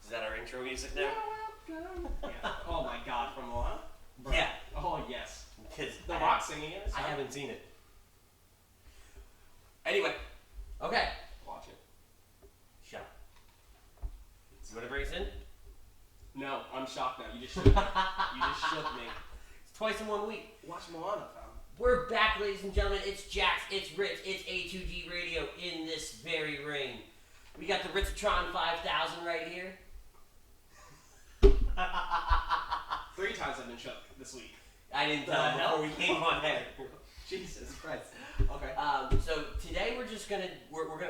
Is that our intro music now? Yeah. Oh my god, from Lana? Yeah. Oh yes. Because The Rock singing it. I haven't seen it. Anyway. Okay. Watch it. Shut up. You want to bring us in? No, I'm shocked now. You just shook me. You just shook me. It's twice in 1 week. Watch Moana, fam. We're back, ladies and gentlemen. It's Jax, it's Rich, it's A2G Radio in this very ring. We got the Ritzatron 5000 right here. 3 times I've been shook this week. I didn't tell him before we came on air. Jesus Christ. Okay. So today we're just gonna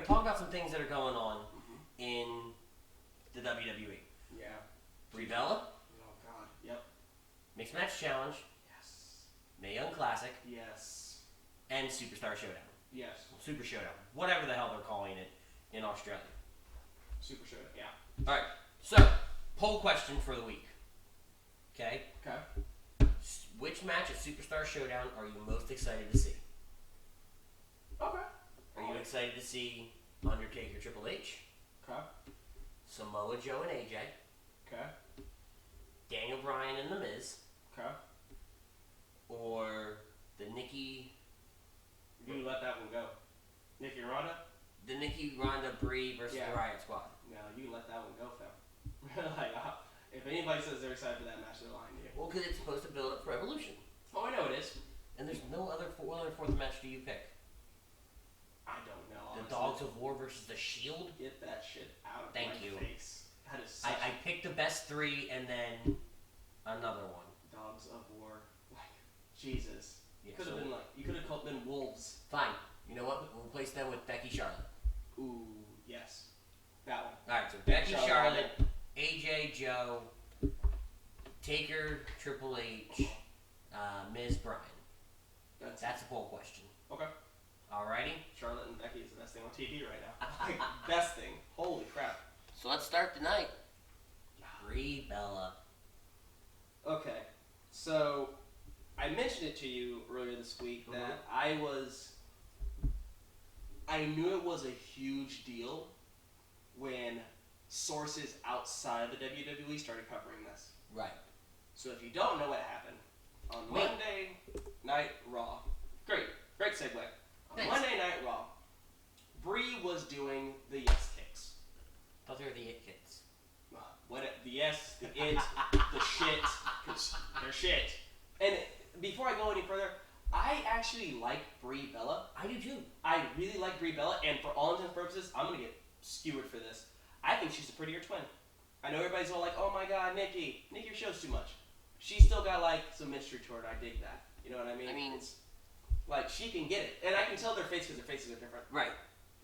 talk about some things that are going on in the WWE. Yeah. Brie Bellas, Oh god. Yep. Mixed Match Challenge, Yes. Mae Young Classic, Yes. and Superstar Showdown. Yes. Super Showdown. Whatever the hell they're calling it in Australia. Super show. Yeah. Alright, so poll question for the week. Okay? Okay. Which match at Superstar Showdown are you most excited to see? Okay. Are you excited to see Undertaker Triple H, Okay. Samoa Joe and AJ, Okay. Daniel Bryan and The Miz, Okay. or the Nikki You let that one go. Nikki Ronda? Ronda Brie versus Yeah. the Riot Squad? No, you can let that one go, fam. Like, if anybody says they're excited for that match, they're lying to you. Well, because it's supposed to build up for Evolution. Oh, I know it is. And there's no other fourth match do you pick? I don't know. The Honestly. Dogs of War versus the Shield? Get that shit out of Thank my you. face. That is such I picked the best 3 and then another one. Dogs of War. Like, Jesus. Yeah, Could have been like, you could have called them wolves. Fine. You know what? We'll replace them with Becky Charlotte. Ooh, yes. That one. Alright, so Becky Charlotte, AJ Joe, Taker, Triple H, Miz Bryan. That's a poll question. Okay. Alrighty? Charlotte and Becky is the best thing on TV right now. Like, best thing. Holy crap. So let's start tonight. Brie Bellas. Okay. So, I mentioned it to you earlier this week that I knew it was a huge deal when sources outside the WWE started covering this. Right. So if you don't know what happened, on Wait. Monday Night Raw, great segue. On Thanks. Monday Night Raw, Brie was doing the yes kicks. Thought they were the It Kids. The yes, the it, the shit, 'cause they're shit. And before I go any further, I actually like Brie Bellas. I do too. I really like Brie Bellas, and for all intents and purposes, I'm gonna get skewered for this. I think she's a prettier twin. I know everybody's all like, "Oh my God, Nikki, your show's too much." She's still got like some mystery to her. I dig that. You know what I mean? I mean, it's like she can get it, and I can tell their face because their faces are different. Right.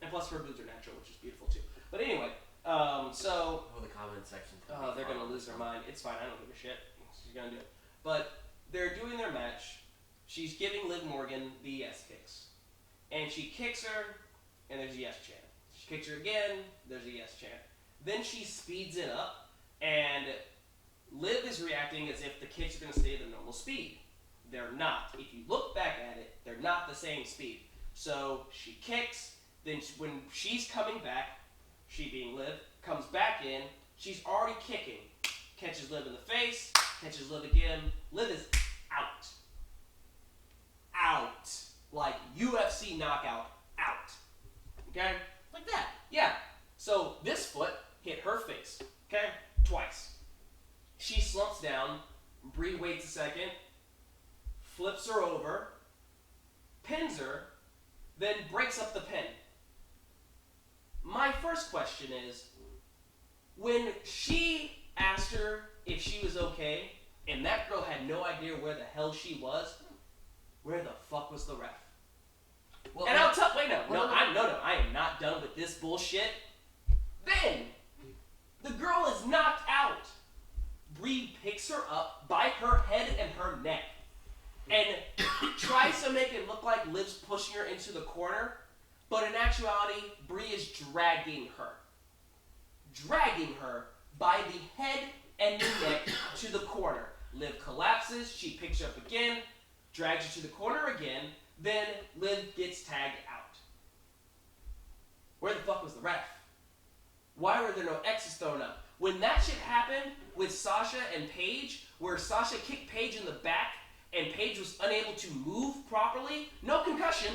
And plus, her boobs are natural, which is beautiful too. But anyway, so Oh, the comment section. they're gonna lose their mind. It's fine. I don't give a shit. She's gonna do it. But they're doing their match. She's giving Liv Morgan the yes kicks. And she kicks her, and there's a yes chant. She kicks her again, there's a yes chant. Then she speeds it up, and Liv is reacting as if the kicks are going to stay at their normal speed. They're not. If you look back at it, they're not the same speed. So she kicks, then when she's coming back, she being Liv, comes back in, she's already kicking. Catches Liv in the face, catches Liv again. Liv is out. Out. Like UFC knockout, out. Okay? Like that. Yeah. So this foot hit her face. Okay? Twice. She slumps down. Brie waits a second. Flips her over. Pins her. Then breaks up the pin. My first question is, when she asked her if she was okay, and that girl had no idea where the hell she was, where the fuck was the ref? Well, And I'll tell. Wait, no, I am not done with this bullshit. Then the girl is knocked out. Brie picks her up by her head and her neck, and tries to make it look like Liv's pushing her into the corner, but in actuality, Brie is dragging her by the head and the neck to the corner. Liv collapses. She picks her up again, drags her to the corner again. Then Liv gets tagged out. Where the fuck was the ref? Why were there no X's thrown up? When that shit happened with Sasha and Paige, where Sasha kicked Paige in the back and Paige was unable to move properly, no concussion,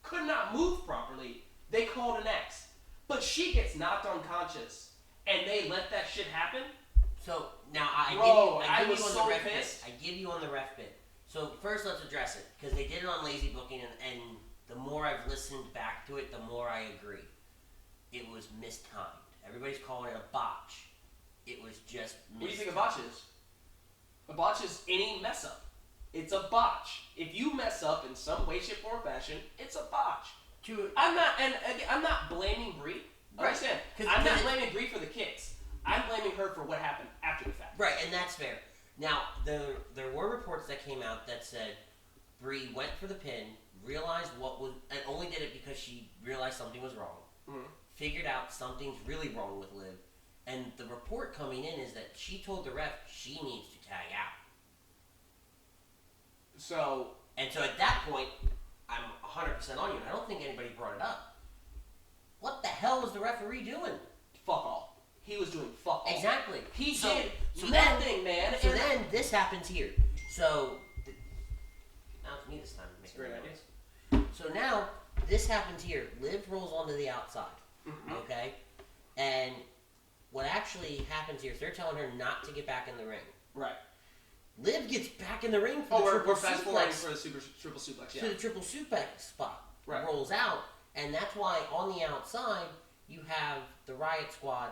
could not move properly, they called an X. But she gets knocked unconscious, and they let that shit happen? So, now I give you on the ref bit. So, first let's address it, because they did it on lazy booking, and the more I've listened back to it, the more I agree. It was mistimed. Everybody's calling it a botch. It was just mistimed. What do you think a botch is? A botch is any mess up. It's a botch. If you mess up in some way, shape, form, or fashion, it's a botch. I'm not blaming Brie. Understand? I'm not blaming Brie for the kicks. I'm blaming her for what happened after the fact. Right, and that's fair. Now, there were reports that came out that said Brie went for the pin, realized and only did it because she realized something was wrong. Mm-hmm. Figured out something's really wrong with Liv, and the report coming in is that she told the ref she needs to tag out. So at that point, I'm 100% on you, and I don't think anybody brought it up. What the hell was the referee doing? Fuck all. He was doing fuck all. Exactly. He did nothing, man. So then this happens here. So now it's me this time. That's great ideas. So now this happens here. Liv rolls onto the outside. Mm-hmm. Okay? And what actually happens here is they're telling her not to get back in the ring. Right. Liv gets back in the ring for the triple we're fast forwarding suplex. for the triple suplex, yeah. To the triple suplex spot. Right. Rolls out, and that's why on the outside you have the Riot Squad,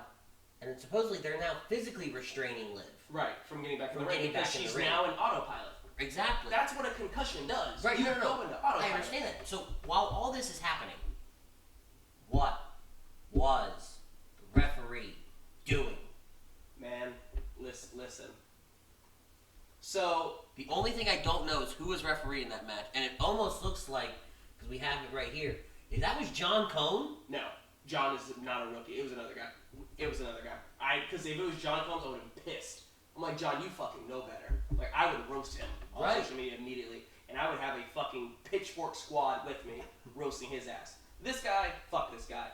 and supposedly they're now physically restraining Liv. Right, from getting back in the ring because she's now in autopilot. Exactly. That's what a concussion does. Right, you no. go into autopilot. I understand that. So while all this is happening, what was the referee doing? Man, listen. So the only thing I don't know is who was referee in that match, and it almost looks like, because we have it right here, that was John Cone? No, John is not a rookie. It was another guy. Because if it was John Combs, I would have been pissed. I'm like, John, you fucking know better. Like, I would roast him on social media immediately, and I would have a fucking pitchfork squad with me roasting his ass. This guy, fuck this guy.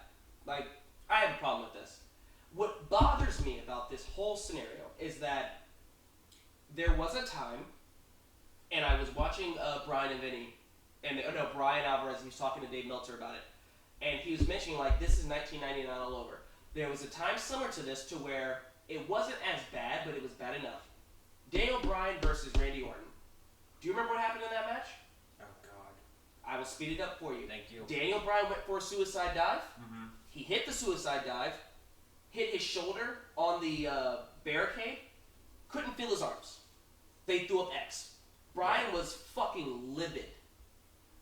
Like, I have a problem with this. What bothers me about this whole scenario is that there was a time, and I was watching Brian and Vinny, Brian Alvarez, he was talking to Dave Meltzer about it, and he was mentioning, like, this is 1999 all over. There was a time similar to this to where it wasn't as bad, but it was bad enough. Daniel Bryan versus Randy Orton. Do you remember what happened in that match? Oh, God. I will speed it up for you. Thank you. Daniel Bryan went for a suicide dive. Mm-hmm. He hit the suicide dive, hit his shoulder on the barricade, couldn't feel his arms. They threw up X. Bryan was fucking livid.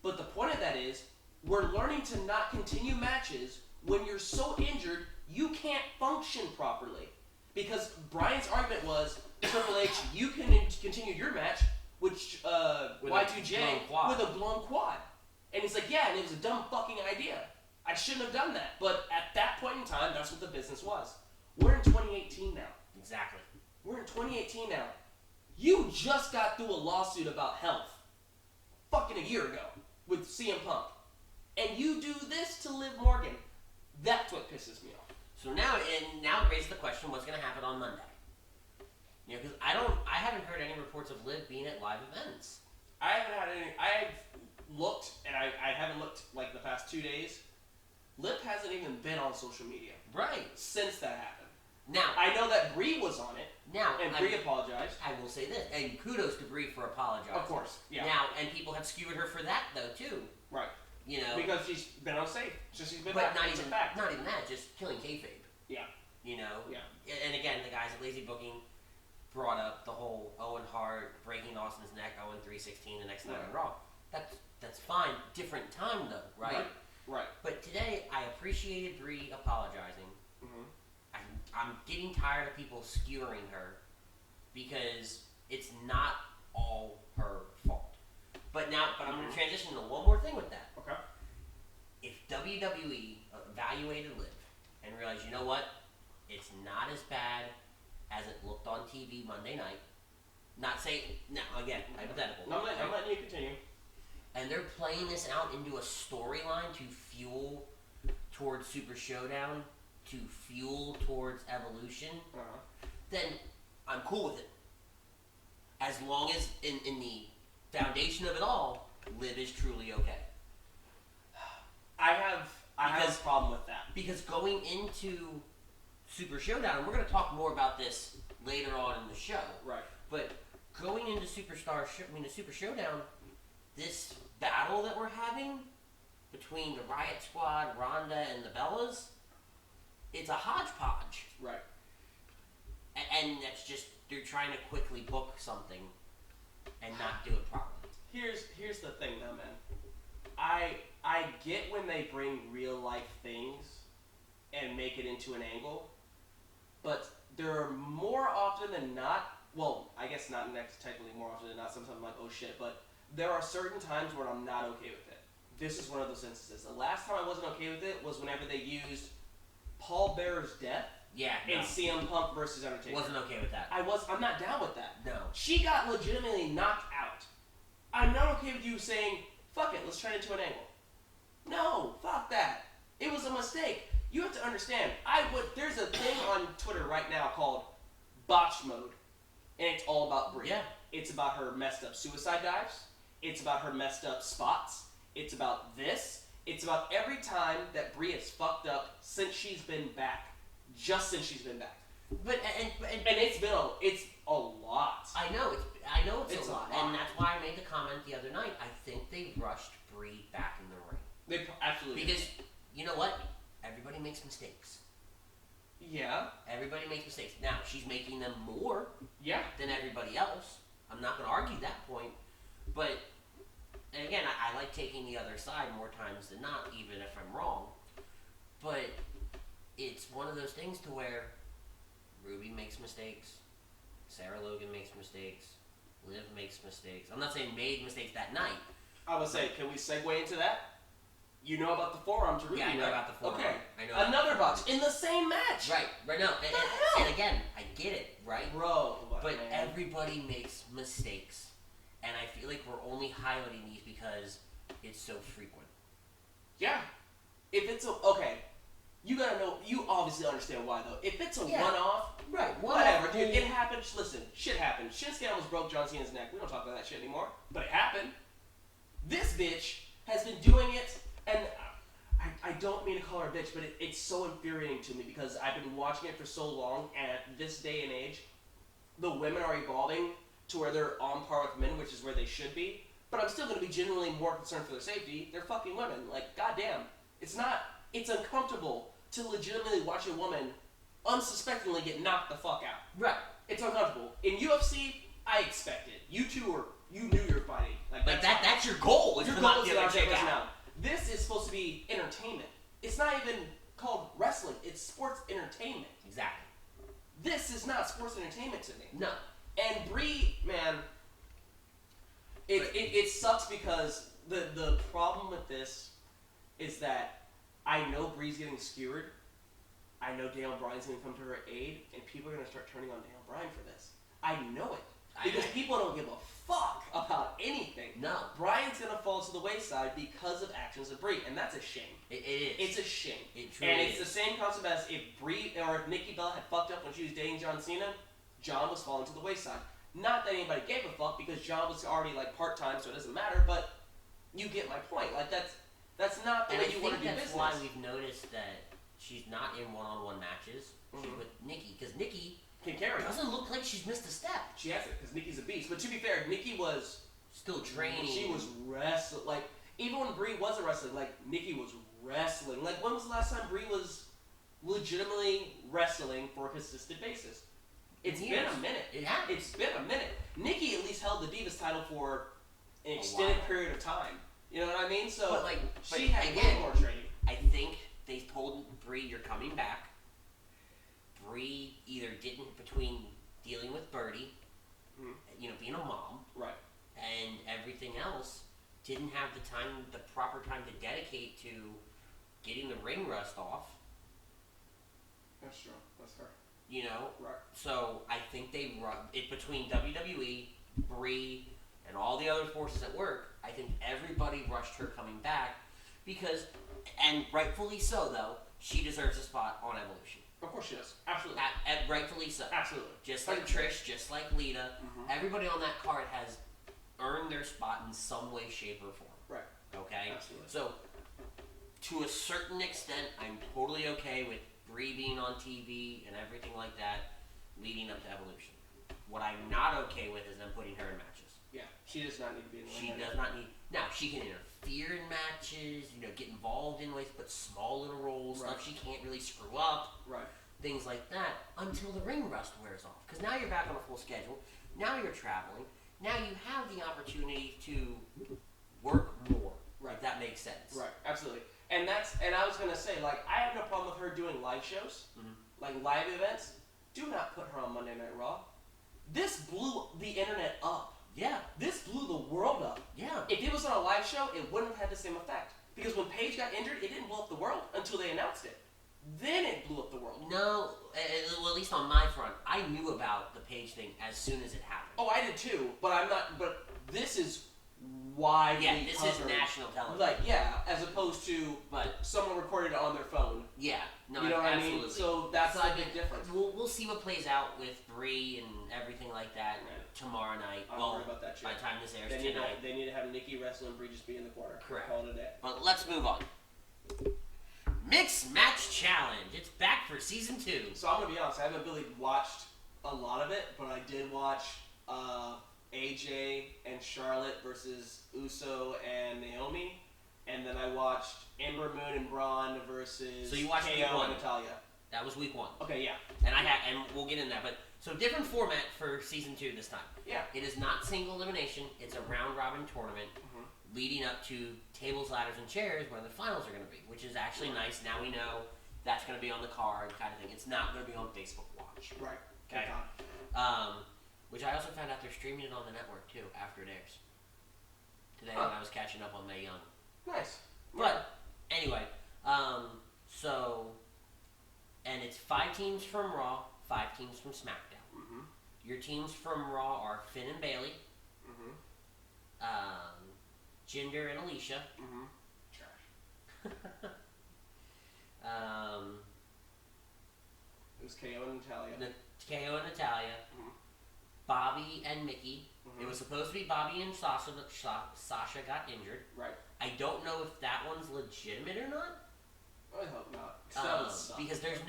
But the point of that is, we're learning to not continue matches when you're so injured you can't function properly. Because Bryan's argument was, Triple H, you can continue your match with Y2J with a blown quad. And he's like, yeah, and it was a dumb fucking idea. I shouldn't have done that. But at that point in time, that's what the business was. We're in 2018 now. Exactly. We're in 2018 now. You just got through a lawsuit about health fucking a year ago with CM Punk. And you do this to Liv Morgan. That's what pisses me off. So now it raises the question, what's going to happen on Monday? You know, because I haven't heard any reports of Liv being at live events. I've looked, and I haven't looked like the past 2 days. Liv hasn't even been on social media. Right. Since that happened. Now, I know that Brie was on it. Now, and Brie apologized. I will say this, and kudos to Brie for apologizing. Of course, yeah. Now, and people have skewered her for that, though, too. Right. You know, because she's been unsafe. So she's been but back. It's a fact. Not even that, just killing kayfabe. Yeah. You know? Yeah. And again, the guys at Lazy Booking brought up the whole Owen Hart breaking Austin's neck, Owen 316 the next night on Raw. That's fine. Different time, though, right? Right. But today, I appreciated Brie apologizing. Mm-hmm. I'm getting tired of people skewering her because it's not all her fault. But I'm going to transition to one more thing with that. Okay. If WWE evaluated Liv and realized, you know what, it's not as bad as it looked on TV Monday night. Not saying, again, hypothetical. I'm letting you continue. And they're playing this out into a storyline to fuel towards Super Showdown to fuel towards Evolution, then I'm cool with it. As long as in the foundation of it all, Liv is truly okay. I have a problem with that. Because going into Super Showdown, and we're going to talk more about this later on in the show. Right. But going into Super Showdown, this battle that we're having between the Riot Squad, Ronda, and the Bellas, it's a hodgepodge. Right. And that's just, they're trying to quickly book something and not do it properly. Here's the thing though, man. I get when they bring real life things and make it into an angle, but there are more often than not, well, I guess not technically more often than not, sometimes I'm like, oh shit, but there are certain times where I'm not okay with it. This is one of those instances. The last time I wasn't okay with it was whenever they used Paul Bearer's death in CM Punk versus Undertaker. Wasn't okay with that. I'm not down with that. No. She got legitimately knocked out. I'm not okay with you saying, fuck it, let's turn it into an angle. No, fuck that. It was a mistake. You have to understand, there's a thing on Twitter right now called botch mode, and it's all about Brie. Yeah. It's about her messed up suicide dives. It's about her messed up spots. It's about this. It's about every time that Brie has fucked up since she's been back. Just since she's been back. But and it's a lot. I know it's a lot, and that's why I made the comment the other night. I think they rushed Brie back in the ring. They absolutely because you know what? Everybody makes mistakes. Yeah. Everybody makes mistakes. Now she's making them more. Yeah. Than everybody else. I'm not going to argue that point, but and again, I like taking the other side more times than not, even if I'm wrong. But it's one of those things to where Ruby makes mistakes, Sarah Logan makes mistakes, Liv makes mistakes. I'm not saying made mistakes that night. I would say, can we segue into that? You know about the forearm to Ruby, yeah, I know right? about the forearm. Okay. I know another botch in the same match. Right. No, and again, I get it, right? Bro. But everybody makes mistakes. And I feel like we're only highlighting these because it's so frequent. Yeah. If it's okay, you gotta know, you obviously understand why though. If it's a one-off, right, whatever, dude, it happened. Listen, shit happened. Shinsuke almost broke John Cena's neck. We don't talk about that shit anymore. But it happened. This bitch has been doing it, and I don't mean to call her a bitch, but it's so infuriating to me because I've been watching it for so long, and at this day and age, the women are evolving to where they're on par with men, which is where they should be. But I'm still going to be genuinely more concerned for their safety. They're fucking women. Like, goddamn. It's uncomfortable to legitimately watch a woman unsuspectingly get knocked the fuck out. Right. It's uncomfortable. In UFC, I expect it. You knew you were fighting. That's your goal. Your goal is to knock that person out. This is supposed to be entertainment. It's not even called wrestling. It's sports entertainment. Exactly. This is not sports entertainment to me. No. And Brie, man, it sucks because the problem with this is that I know Brie's getting skewered. I know Daniel Bryan's going to come to her aid, and people are going to start turning on Daniel Bryan for this. I know it. Because people don't give a fuck about anything. No. Bryan's going to fall to the wayside because of actions of Brie, and that's a shame. It is. It's a shame. It truly is. The same concept as if Brie or if Nikki Bella had fucked up when she was dating John Cena, John was falling to the wayside. Not that anybody gave a fuck because John was already like part-time, so it doesn't matter, but you get my point. Like that's not the way you want to do business. That's why we've noticed that she's not in one-on-one matches. She's with Nikki, because Nikki can carry. Doesn't look like she's missed a step. She hasn't, because Nikki's a beast. But to be fair, Nikki was still training. She was wrestling. Like, even when Brie wasn't wrestling, like, Nikki was wrestling. Like, when was the last time Brie was legitimately wrestling for a consistent basis? It's been a minute. It's been a minute. Nikki at least held the Divas title for an extended period of time. You know what I mean? So, she had way more training. I think they told Brie, you're coming back. Brie either didn't, between dealing with Birdie, being a mom, right, and everything else, didn't have the proper time to dedicate to getting the ring rust off. That's true. That's her. Right. So I think they it between WWE, Brie, and all the other forces at work. I think everybody rushed her coming back because, and rightfully so though, she deserves a spot on Evolution. Of course she does. Absolutely. Rightfully so. Absolutely. Just like Trish, just like Lita, everybody on that card has earned their spot in some way, shape, or form. Right. Okay? Absolutely. So, to a certain extent, I'm totally okay with Brie being on TV and everything like that leading up to Evolution. What I'm not okay with is them putting her in matches. Yeah. She does not need to be in the She does not need... Now, she can interfere in matches, get involved in ways, but small little roles, stuff she can't really screw up. Right. Things like that, until the ring rust wears off. Because now you're back on a full schedule. Now you're traveling. Now you have the opportunity to work more. Right. If that makes sense. Right. Absolutely. And I was gonna say, like, I have no problem with her doing live shows, like live events. Do not put her on Monday Night Raw. This blew the internet up. Yeah. This blew the world up. Yeah. If it was on a live show, it wouldn't have had the same effect. Because when Paige got injured, it didn't blow up the world until they announced it. Then it blew up the world. No, well, at least on my front, I knew about the Paige thing as soon as it happened. Oh, I did too, but I'm not. But this is widely Yeah, this covered. is national television. Like, yeah, as opposed to someone recorded it on their phone. Yeah, no, you know absolutely. what I mean? So that's a big difference. We'll see what plays out with Brie and everything like that tomorrow night. I'm worried about that shit. By the time this airs they tonight. They need to have Nikki wrestle and Brie just be in the corner. Correct. Call it a day. But let's move on. Mixed Match Challenge. It's back for season 2. So I'm gonna be honest. I haven't really watched a lot of it, but I did watch AJ and Charlotte versus Uso and Naomi, and then I watched Ember Moon and Braun versus So you watched KO week 1. and Natalya. That was week 1. Okay, yeah. And we'll get into that, but so different format for season 2 this time. Yeah. It is not single elimination. It's a round robin tournament leading up to tables, ladders, and chairs where the finals are going to be, which is actually nice. Now we know that's going to be on the card kind of thing. It's not going to be on Facebook Watch. Right. Okay. Which I also found out they're streaming it on the network too after it airs. Today when I was catching up on Mae Young. Nice. But anyway, and it's 5 teams from Raw, 5 teams from SmackDown. Your teams from Raw are Finn and Bayley, Jinder and Alicia, Trash. It was KO and Natalya. KO and Natalya, Bobby and Nikki. It was supposed to be Bobby and Sasha, but Sasha got injured. Right. I don't know if that one's legitimate or not. I hope not. Because there's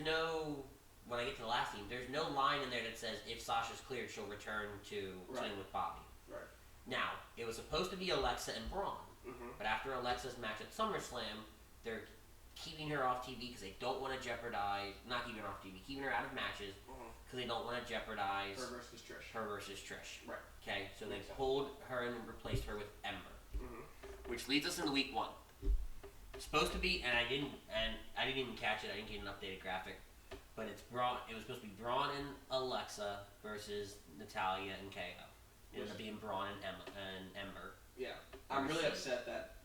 no. When I get to the last team, there's no line in there that says if Sasha's cleared, she'll return to team with Bobby. Right. Now, it was supposed to be Alexa and Braun, but after Alexa's match at SummerSlam, they're keeping her off TV because they don't want to jeopardize, not keeping her off TV, keeping her out of matches because they don't want to jeopardize her versus Trish. Right. Okay, so they pulled her and replaced her with Ember, which leads us into week 1. It's supposed to be, and I didn't even catch it. I didn't get an updated graphic. But it's Braun. It was supposed to be Braun and Alexa versus Natalya and KO. It ended up being Braun and Ember. Yeah, I'm really upset that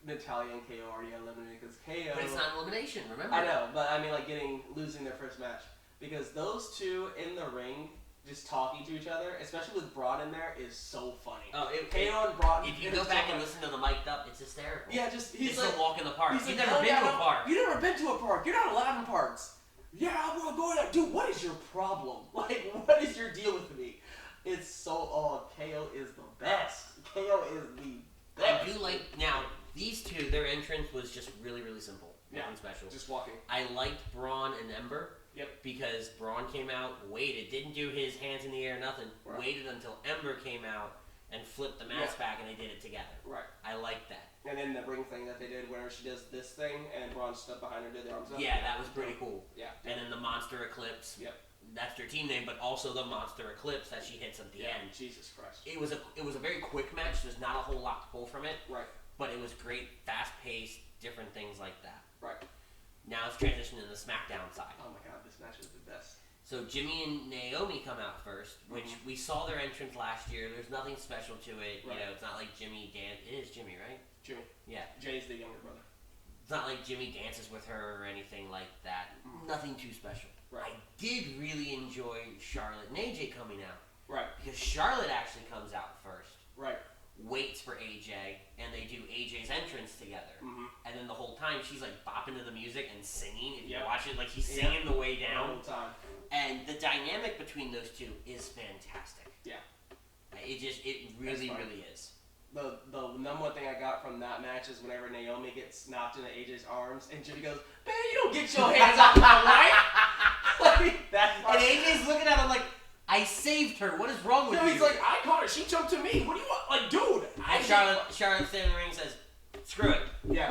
Natalya and KO already got eliminated because KO. But it's not elimination, remember? I know, but I mean like losing their first match because those two in the ring just talking to each other, especially with Braun in there, is so funny. Oh, KO and Braun. If you go back and listen to the mic'd up, it's hysterical. Yeah, he's like a walk in the park. You've never been to a park. You've never been to a park. You're not allowed in parks. Yeah, I'm gonna go there. Dude, what is your problem? Like, what is your deal with me? It's so KO is the best. KO is the best. I do like now these two. Their entrance was just really, really simple. Nothing special. Just walking. I liked Braun and Ember. Yep. Because Braun came out, waited, didn't do his hands in the air, nothing. Right. Waited until Ember came out and flipped the mask back, and they did it together. Right. I like that. And then the ring thing that they did, where she does this thing, and Braun stood behind her, did their arms up. Yeah, that was pretty cool. Yeah. And then the Monster Eclipse. Yep. That's their team name, but also the Monster Eclipse that she hits at the end. Jesus Christ. It was a very quick match. There's not a whole lot to pull from it. Right. But it was great, fast paced, different things like that. Right. Now let's transition to the SmackDown side. Oh my God, this match is the best. So Jimmy and Naomi come out first, which we saw their entrance last year. There's nothing special to it. Right. You know, it's not like Jimmy dance. It is Jimmy, right? Jimmy. Yeah. Jay's the younger brother. It's not like Jimmy dances with her or anything like that. Nothing too special. Right. I did really enjoy Charlotte and AJ coming out. Right. Because Charlotte actually comes out first. Right. waits for AJ, and they do AJ's entrance together. Mm-hmm. And then the whole time she's like bopping to the music and singing. If you Yep. watch it, like she's singing the way down. The whole time. And the dynamic between those two is fantastic. Yeah. It really is. The number one thing I got from that match is whenever Naomi gets knocked into AJ's arms, and Jimmy goes, "Man, you don't get your hands off my wife!" Like, and AJ's looking at him like, "I saved her. What is wrong with you?" He's like, "I caught her. She jumped to me. What do you want?" Like, dude. And Charlotte standing in the ring and says, "Screw it." Yeah.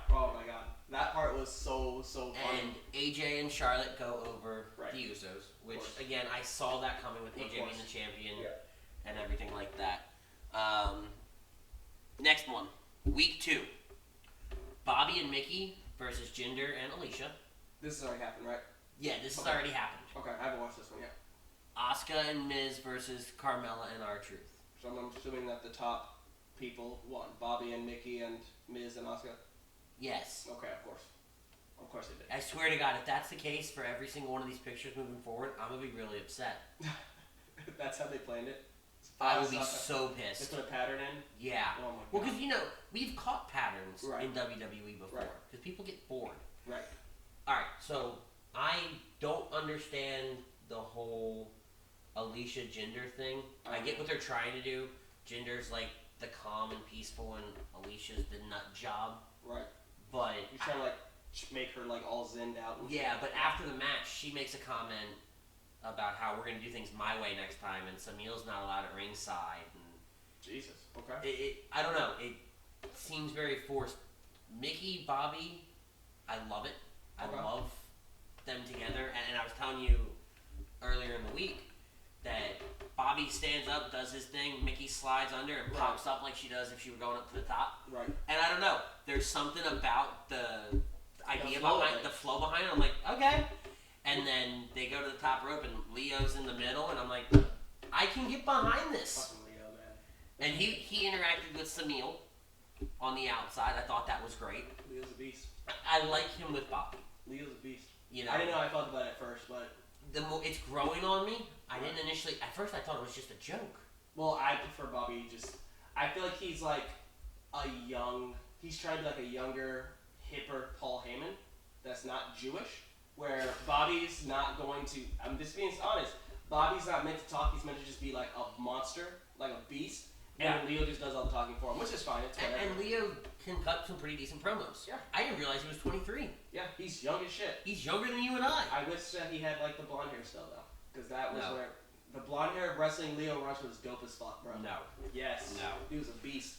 Oh my god. That part was so funny. And AJ and Charlotte go over the Usos, which again I saw that coming with AJ being the champion and everything like that. Next one, week 2. Bobby and Mickey versus Jinder and Alicia. This has already happened, right? Yeah, this has already happened. Okay, I haven't watched this one yet. Asuka and Miz versus Carmella and R-Truth. So I'm assuming that the top people won. Bobby and Mickey and Miz and Asuka? Yes. Okay, of course. Of course they did. I swear to God, if that's the case for every single one of these pictures moving forward, I'm going to be really upset. That's how they planned it? I would be so pissed. They put a pattern in? Yeah. Oh my God. Well, because, we've caught patterns in WWE before. Right. Because people get bored. Right. Alright, so I don't understand the whole Alicia Jinder thing. I get what they're trying to do. Jinder's like the calm and peaceful, and Alicia's the nut job. Right. But you're trying to like make her like all zinned out. And yeah, but after the match, she makes a comment about how we're going to do things my way next time, and Samuel's not allowed at ringside. And Jesus. Okay. I don't know. It seems very forced. Mickey, Bobby, I love it. I love them together. And I was telling you earlier in the week that Bobby stands up, does his thing, Mickey slides under and pops up like she does if she were going up to the top. Right. And I don't know. There's something about the idea behind the flow behind it. I'm like, okay. And then they go to the top rope and Leo's in the middle, and I'm like, I can get behind this. Fucking Leo, man. And he interacted with Samuel on the outside. I thought that was great. Leo's a beast. I like him with Bobby. Leo's a beast. I didn't know how I felt about it at first, but it's growing on me. I didn't initially. At first, I thought it was just a joke. Well, I prefer Bobby. I feel like he's like he's trying to be like a younger, hipper Paul Heyman that's not Jewish. Where Bobby's not going to. I'm just being honest. Bobby's not meant to talk. He's meant to just be like a monster, like a beast. And Leo just does all the talking for him, which is fine. It's whatever. And Leo can cut some pretty decent promos. Yeah. I didn't realize he was 23. Yeah, he's young as shit. He's younger than you and I. I wish that he had like the blonde hair still though, because that was where the blonde hair wrestling Leo Rush was dope as fuck, bro. No. Yes. No. He was a beast.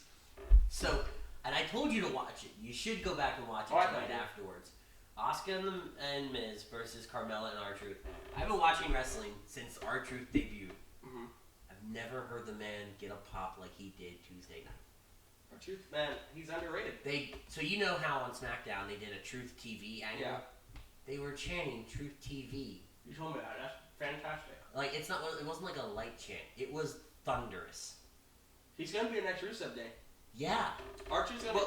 So, and I told you to watch it. You should go back and watch it tonight afterwards. Asuka and Miz versus Carmella and R-Truth. I've been watching wrestling since R-Truth debuted. Mm-hmm. I've never heard the man get a pop like he did Tuesday night. R-Truth, man, he's underrated. So you know how on SmackDown they did a Truth TV angle? Yeah. They were chanting Truth TV. You told me that. That's fantastic. Like it wasn't like a light chant. It was thunderous. He's gonna be your next Rusev Day. Yeah. R-Truth's gonna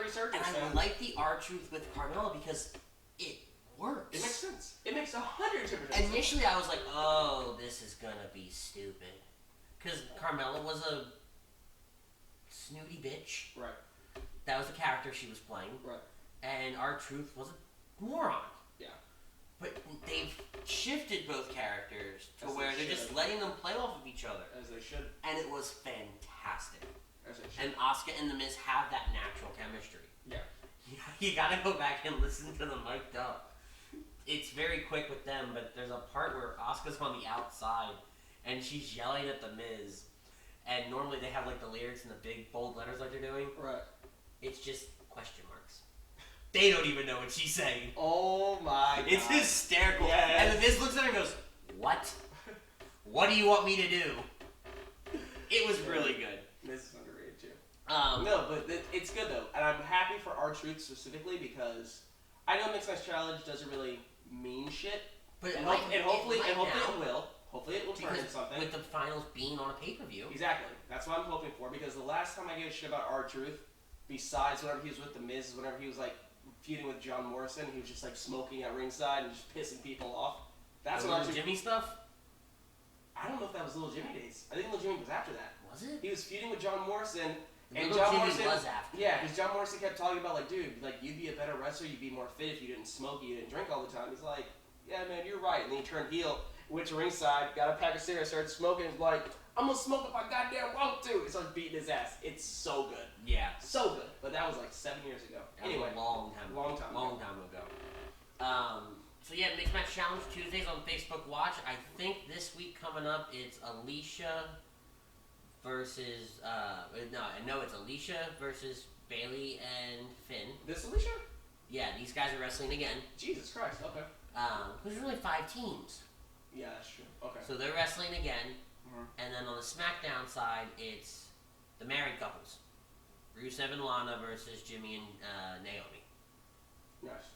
resurgence. And I like the R-Truth with Carmella because it works. It makes sense. It makes 100% sense. Initially, I was like, "Oh, this is gonna be stupid," because Carmella was a snooty bitch. Right. That was the character she was playing. Right. And R-Truth was a moron. Yeah. But they've shifted both characters to where they're just letting them play off of each other. As they should. And it was fantastic. As they should. And Asuka and The Miz have that natural chemistry. Yeah. You gotta go back and listen to them mic'd up. It's very quick with them, but there's a part where Asuka's on the outside and she's yelling at The Miz. And normally they have like the lyrics in the big bold letters like they're doing. Right. It's just question marks. They don't even know what she's saying. Oh my god. It's hysterical. Yes. And The Miz looks at her and goes, "What? What do you want me to do?" It was really good. Miz is underrated too. No, but it's good though. And I'm happy for R-Truth specifically because I know Mixed Match Challenge doesn't really mean shit. But hopefully it will. Hopefully it will turn into something. With the finals being on a pay-per-view. Exactly. That's what I'm hoping for because the last time I gave a shit about R-Truth, besides whenever he was with The Miz, whenever he was like feuding with John Morrison, he was just like smoking at ringside and just pissing people off. That's the what Little Jimmy stuff? I don't know if that was Little Jimmy days. I think Little Jimmy was after that. Was it? He was feuding with John Morrison. And Little John Jimmy Morrison was after. Yeah, because John Morrison kept talking about, like, dude, like, you'd be a better wrestler, you'd be more fit if you didn't smoke, you didn't drink all the time. He's like, yeah, man, you're right. And then he turned heel, went to ringside, got a pack of cigarettes, started smoking, and was like, I'm gonna smoke if I goddamn want to. He starts beating his ass. It's so good. Yeah. So good. But that was like 7 years ago. Anyway. A long time ago. So yeah, Mixed Match Challenge Tuesdays on Facebook Watch. I think this week coming up, it's Alicia versus, it's Alicia versus Bailey and Finn. This Alicia? Yeah, these guys are wrestling again. Jesus Christ, okay. There's really 5 teams. Yeah, that's true. Okay. So they're wrestling again. And then on the SmackDown side, it's the married couples. Rusev and Lana versus Jimmy and Naomi. Nice.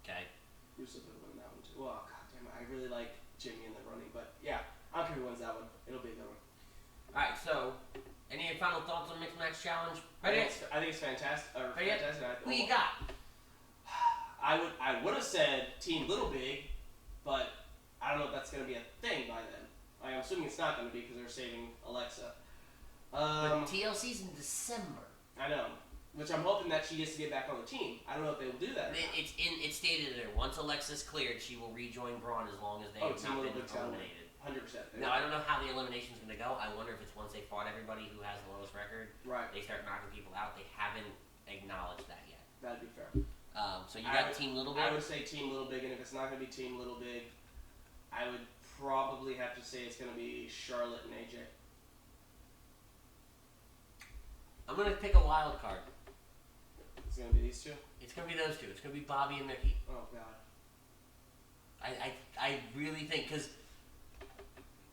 Okay. Rusev would win that one too. Well, goddamn, I really like Jimmy in the running, but yeah, I don't care who wins that one. It'll be a good one. Alright, so, any final thoughts on Mixed Match Challenge? I think it's fantastic. Fantastic. Who you got? I would have said Team Little Big, but I don't know if that's going to be a thing by then. I'm assuming it's not going to be because they're saving Alexa. But TLC's in December. I know. Which I'm hoping that she gets to get back on the team. I don't know if they will do that. It's stated there. Once Alexa's cleared, she will rejoin Braun as long as they have not been eliminated. 100%. Now, I don't know how the elimination's going to go. I wonder if it's once they fought everybody who has the lowest record. Right. They start knocking people out. They haven't acknowledged that yet. That'd be fair. So you got Team Little Big? I would say Team Little Big, and if it's not going to be Team Little Big, I would probably have to say it's going to be Charlotte and AJ. I'm going to pick a wild card. It's going to be these two? It's going to be those two. It's going to be Bobby and Mickey. Oh, God. I really think, because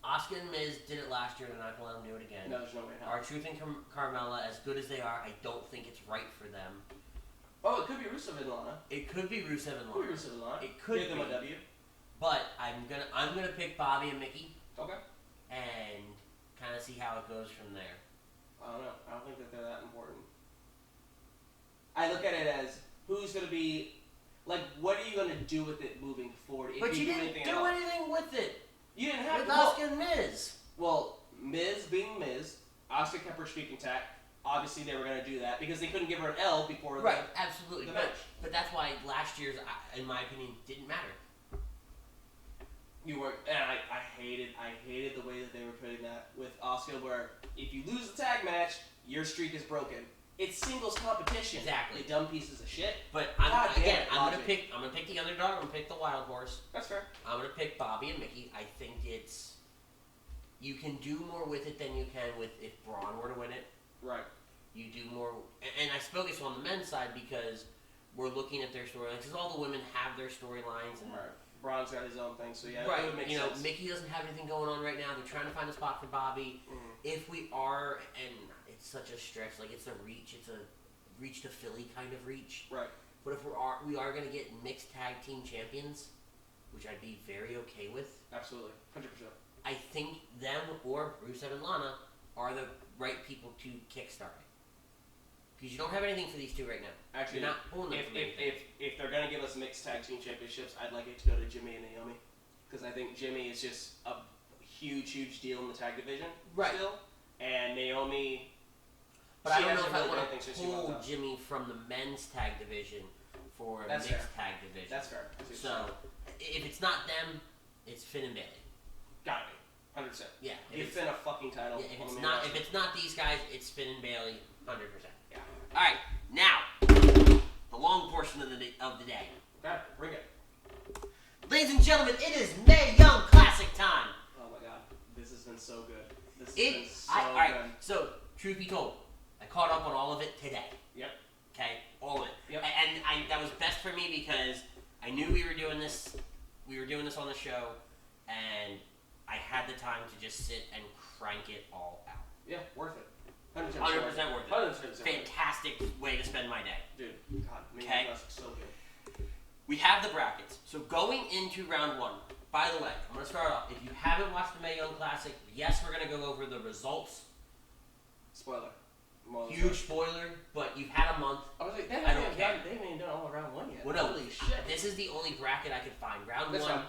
Asuka and Miz did it last year, they're not going to let them do it again. No, there's no way. R-Truth and Carmella, as good as they are, I don't think it's right for them. Oh, it could be Rusev and Lana. It could be Rusev and Lana. It could be Rusev and Lana. It could Give them a W. But I'm gonna pick Bobby and Mickey. Okay. And kind of see how it goes from there. I don't know. I don't think that they're that important. I look at it as who's gonna be, like, what are you gonna do with it moving forward? But you didn't do anything with it. You didn't have with Asuka and Miz. Well, Miz being Miz, Asuka kept her streak intact. Obviously, they were going to do that because they couldn't give her an L before the absolutely. the match. But that's why last year's, in my opinion, didn't matter. You were, and I hated the way that they were putting that with Asuka, where if you lose the tag match, your streak is broken. It's singles competition. Exactly. The dumb pieces of shit. But I'm gonna pick the underdog. I'm gonna pick the wild horse. That's fair. I'm gonna pick Bobby and Mickey. I think you can do more with it than you can with if Braun were to win it. Right. You do more, and I focus on the men's side because we're looking at their storylines. Because all the women have their storylines, and right. Braun's got his own thing, so yeah, right. It would make sense. Mickey doesn't have anything going on right now. They're trying to find a spot for Bobby. If we are, and it's such a stretch, like it's a reach to Philly kind of reach. Right. But if we are going to get mixed tag team champions, which I'd be very okay with. Absolutely, 100%. I think them or Rusev and Lana are the right people to kickstart it. Because you don't have anything for these two right now. Actually, you're not pulling them from anything. If they're going to give us mixed tag team championships, I'd like it to go to Jimmy and Naomi. Because I think Jimmy is just a huge deal in the tag division still. And Naomi... But I don't know if I want to pull Jimmy from the men's tag division for a mixed tag division. That's fair. So, if it's not them, it's Finn and Bailey. Gotta be. 100%. Yeah. Give Finn a fucking title. Yeah, if it's not these guys, it's Finn and Bailey, 100%. Yeah. Alright, now, the long portion of the day. Okay, bring it. Ladies and gentlemen, it is Mae Young Classic time. Oh my god, this has been so good. Alright, so, truth be told, I caught up on all of it today. Yep. Okay, all of it. Yep. And that was best for me because I knew we were doing this on the show, and I had the time to just sit and crank it all out. Yeah, worth it. 100% worth it. 100% Fantastic way to spend my day. Dude, God, Mae Young Classic so good. We have the brackets. So going into round one, by the way, I'm going to start off. If you haven't watched the Mae Young Classic, yes, we're going to go over the results. Spoiler. Huge spoiler, but you've had a month. I was like, they I don't care. They haven't even done all of round one yet. Well, no, holy shit. This is the only bracket I could find. Round That's one, fine.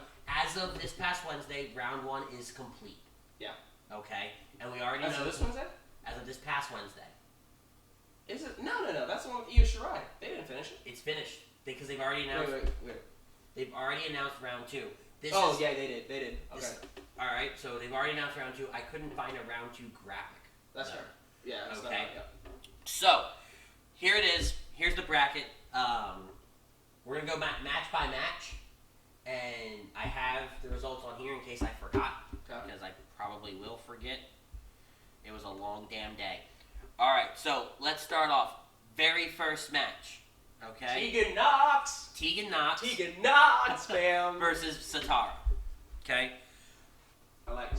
as of this past Wednesday, round one is complete. Yeah. Okay? And we already So know. this one's it? as of this past Wednesday. Is it? No. That's the one with Io Shirai. They didn't finish it. It's finished because they've already announced. Wait. They've already announced round 2. They did. Okay. All right, so they've already announced round 2. I couldn't find a round 2 graphic. That's fair. Yeah. That's okay. Not, yeah. So here it is. Here's the bracket. We're gonna go match by match, and I have the results on here in case I forgot, because I probably will forget. It was a long damn day. All right, so let's start off. Very first match. Okay. Tegan Knox, fam. Versus Sitar. Okay. I like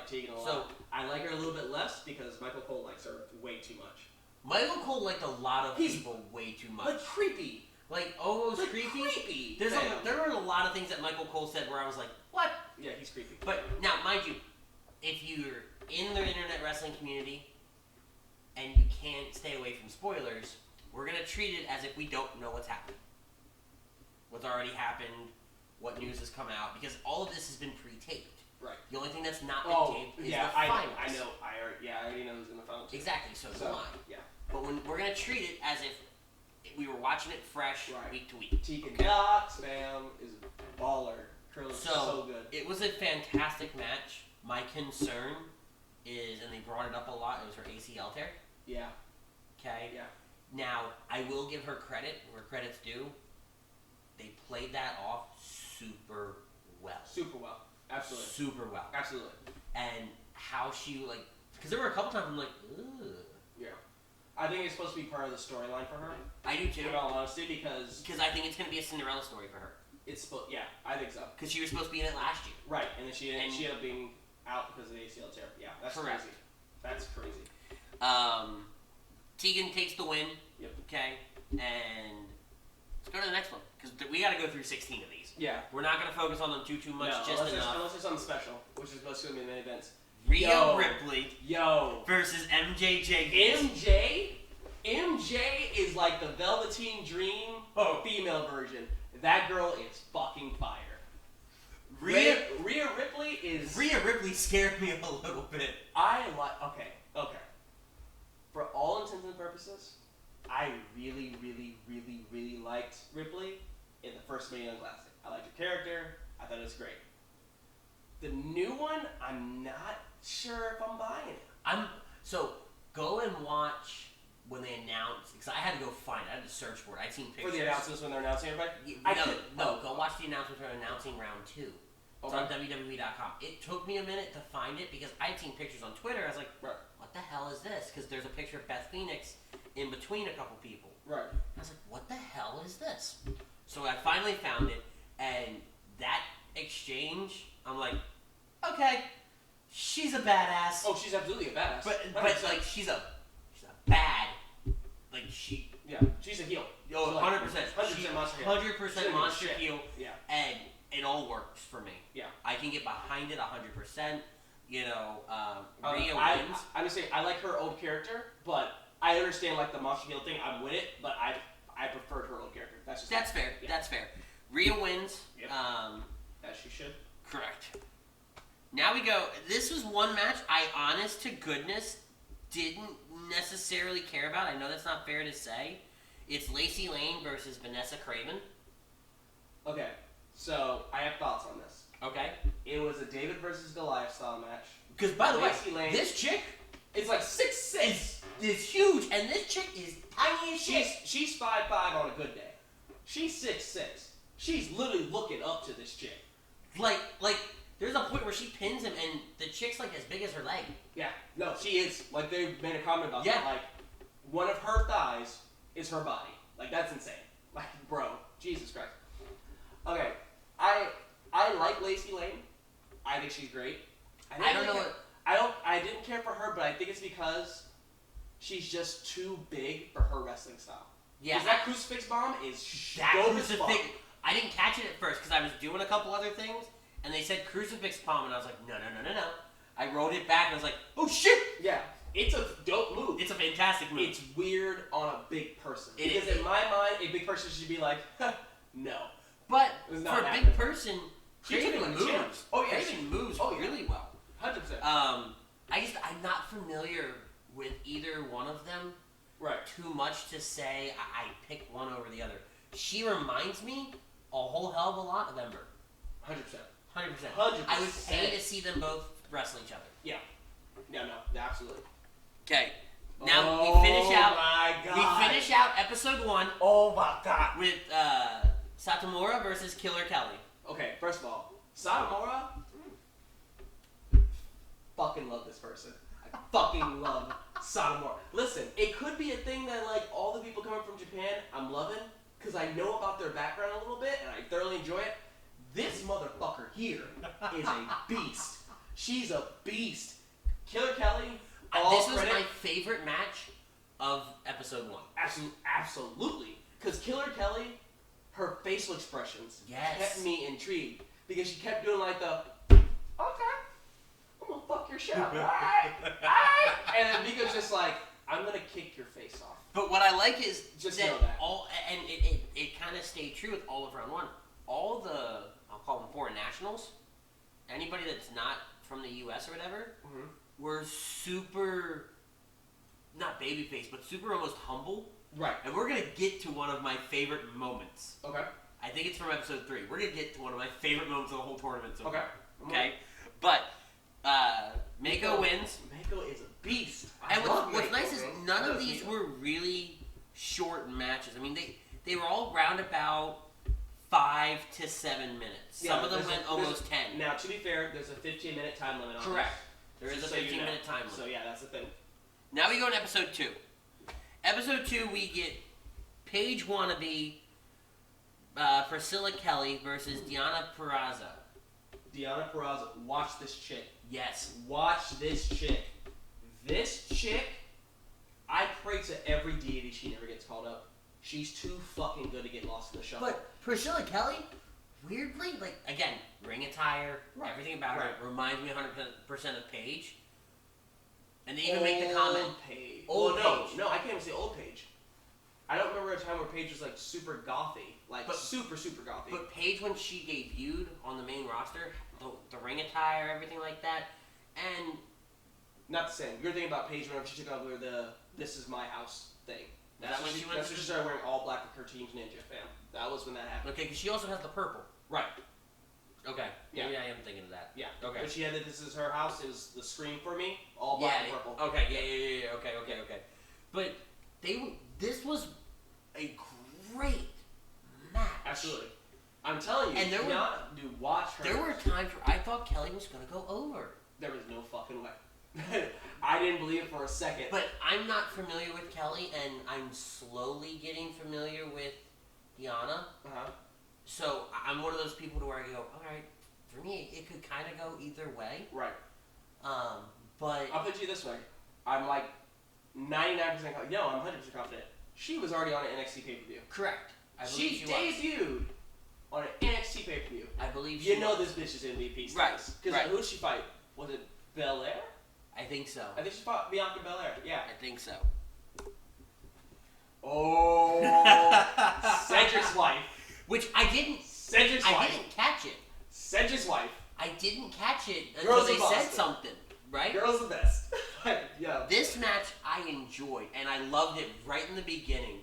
Tegan a lot. So I like her a little bit less because Michael Cole likes her way too much. Michael Cole liked a lot of people way too much. Like creepy. Like almost creepy. There were a lot of things that Michael Cole said where I was like, what? Yeah, he's creepy. But now, mind you, if you're in the internet wrestling community and you can't stay away from spoilers, we're going to treat it as if we don't know what's happening. What's already happened, what news has come out, because all of this has been pre-taped. Right. The only thing that's not been taped is the finals. I know. I already know who's in the finals. Exactly, so do I. Yeah. But we're going to treat it as if we were watching it fresh week to week. Tegan Knox, man, is a baller. Curl is so good. It was a fantastic match. My concern is, and they brought it up a lot, it was her ACL tear. Yeah. Okay? Yeah. Now, I will give her credit where credit's due. They played that off super well. Absolutely. Super well. Absolutely. And how she, like... Because there were a couple times I'm like, ugh. Yeah. I think it's supposed to be part of the storyline for her. I do too. In all honesty, because I think it's going to be a Cinderella story for her. Yeah, I think so. Because she was supposed to be in it last year. Right, and then she ended up being out because of the ACL tear. Yeah, that's correct. Crazy. That's crazy. Tegan takes the win. Yep. Okay, and let's go to the next one because we got to go through 16 of these. Yeah. We're not going to focus on them too much. Unless there's something special, which is supposed to be in the main events. Rhea Ripley. Versus MJ Jenkins. MJ is like the Velveteen Dream female version. That girl is fucking fire. Rhea Ripley scared me a little bit. Okay. For all intents and purposes, I really, really, really, really liked Ripley in the first Mae Young Classic. I liked her character. I thought it was great. The new one, I'm not sure if I'm buying it. So go and watch when they announced, because I had to go find it. I had to search for it. I'd seen pictures. For the announcements when they're announcing everybody? Go watch the announcements when they're announcing round 2. It's on WWE.com. It took me a minute to find it because I'd seen pictures on Twitter. I was like, what the hell is this? Because there's a picture of Beth Phoenix in between a couple people. Right. I was like, what the hell is this? So I finally found it, and that exchange, I'm like, okay, she's a badass. Oh, she's absolutely a badass. But like, she's a bad, like yeah, she's a heel. 100%. 100% monster heel. 100% monster heel. Yeah. And it all works for me. Yeah. I can get behind it 100%. You know, Rhea wins. I'm just saying, I like her old character, but I understand like the monster heel thing. I'm with it, but I preferred her old character. That's fair. Yeah. That's fair. Rhea wins. Yep. As she should. Correct. Now we go. This was one match I, honest to goodness, didn't necessarily care about. I know that's not fair to say. It's Lacey Lane versus Vanessa Craven. Okay, so I have thoughts on this. Okay. It was a David versus Goliath style match. Because, by the way, Lane, this chick is like 6'6". Is huge, and this chick is tiny as shit. She's 5'5" on a good day. She's 6'6". She's literally looking up to this chick. Like, there's a point where she pins him, and the chick's like as big as her leg. Yeah, no, she is. Like, they made a comment about that. Like, one of her thighs is her body. Like, that's insane. Like, bro, Jesus Christ. Okay, I like Lacey Lane. I think she's great. I didn't care for her, but I think it's because she's just too big for her wrestling style. Yeah. Because that crucifix bomb is dope as fuck. I didn't catch it at first because I was doing a couple other things, and they said crucifix bomb, and I was like, no. I wrote it back, and I was like, oh shit! Yeah. It's a dope move. It's a fantastic move. It's weird on a big person. Because in my mind, a big person should be like, no. But for a big person, Craven moves. Oh, yeah. Craven moves really well. 100%. I'm not familiar with either one of them. Right. Too much to say I pick one over the other. She reminds me a whole hell of a lot of Ember. 100%. 100%. I would pay to see them both wrestle each other. Yeah. No, absolutely. Okay. Now we finish out. My God. We finish out episode 1. Oh my God. With Sakamura versus Killer Kelly. Okay, first of all, Sakamura. Fucking love this person. I fucking love Sakamura. Listen, it could be a thing that like all the people coming from Japan, I'm loving because I know about their background a little bit and I thoroughly enjoy it. This motherfucker here is a beast. She's a beast. Killer Kelly. This was my favorite match of episode 1. Absolutely. Because Killer Kelly, her facial expressions kept me intrigued. Because she kept doing like the, okay, I'm going to fuck your shit up. Alright. And then Mika's just like, I'm going to kick your face off. But what I like is just that know that. and it kind of stayed true with all of round 1. All the, I'll call them foreign nationals, anybody that's not from the U.S. or whatever, were super, not babyface, but super almost humble. Right. And we're going to get to one of my favorite moments. Okay. I think it's from episode 3. We're going to get to one of my favorite moments of the whole tournament so far. Okay? But, Mako wins. Mako is a beast. And what's nice is none of these were really short matches. I mean, they were all round about 5 to 7 minutes. Some of them went almost 10. Now, to be fair, there's a 15-minute time limit on Correct. this. There is a 15-minute time limit. So, yeah, that's the thing. Now we go to episode 2. Episode 2, we get Paige wannabe Priscilla Kelly versus Deonna Purrazzo. Deonna Purrazzo, watch this chick. Yes. Watch this chick. This chick, I pray to every deity she never gets called up. She's too fucking good to get lost in the shuffle. But Priscilla Kelly, weirdly, like, again, ring attire, everything about her reminds me 100% of Paige. And they even make the comment. Paige. Old Paige. No, I can't even say old Paige. I don't remember a time where Paige was like super gothy. Super gothy. But Paige, when she debuted on the main roster, the ring attire, everything like that, and... Not the same. You're thinking about Paige whenever she took over the This Is My House thing. That's when she started wearing all black with her Team's Ninja fam. That was when that happened. Okay, because she also has the purple. Right. Okay. Yeah. Maybe I am thinking of that. Yeah. Okay. But she had the This Is Her House. It was the Scream for me. All black and purple. Okay. Yeah. Okay. But this was a great match. Absolutely. I'm telling you. And watch her. There were times where I thought Kelly was going to go over. There was no fucking way. I didn't believe it for a second. But I'm not familiar with Kelly, and I'm slowly getting familiar with Deonna. So I'm one of those people to where I go, all right, for me, it could kind of go either way. Right. But I'll put you this way. I'm like 99% confident. No, I'm 100% confident. She was already on an NXT pay-per-view. Correct. She debuted on an NXT pay-per-view. I believe she You know this bitch is MVP. Right. Because who did she fight? Was it Belair? I think so. I think she fought Bianca Belair. Yeah. I think so. Oh. Cedric's wife. Which I didn't. Cedric's wife. I didn't catch it. Cedric's wife. I didn't catch it until they said something. Right? Girl's the best. Yeah. This match I enjoyed, and I loved it right in the beginning.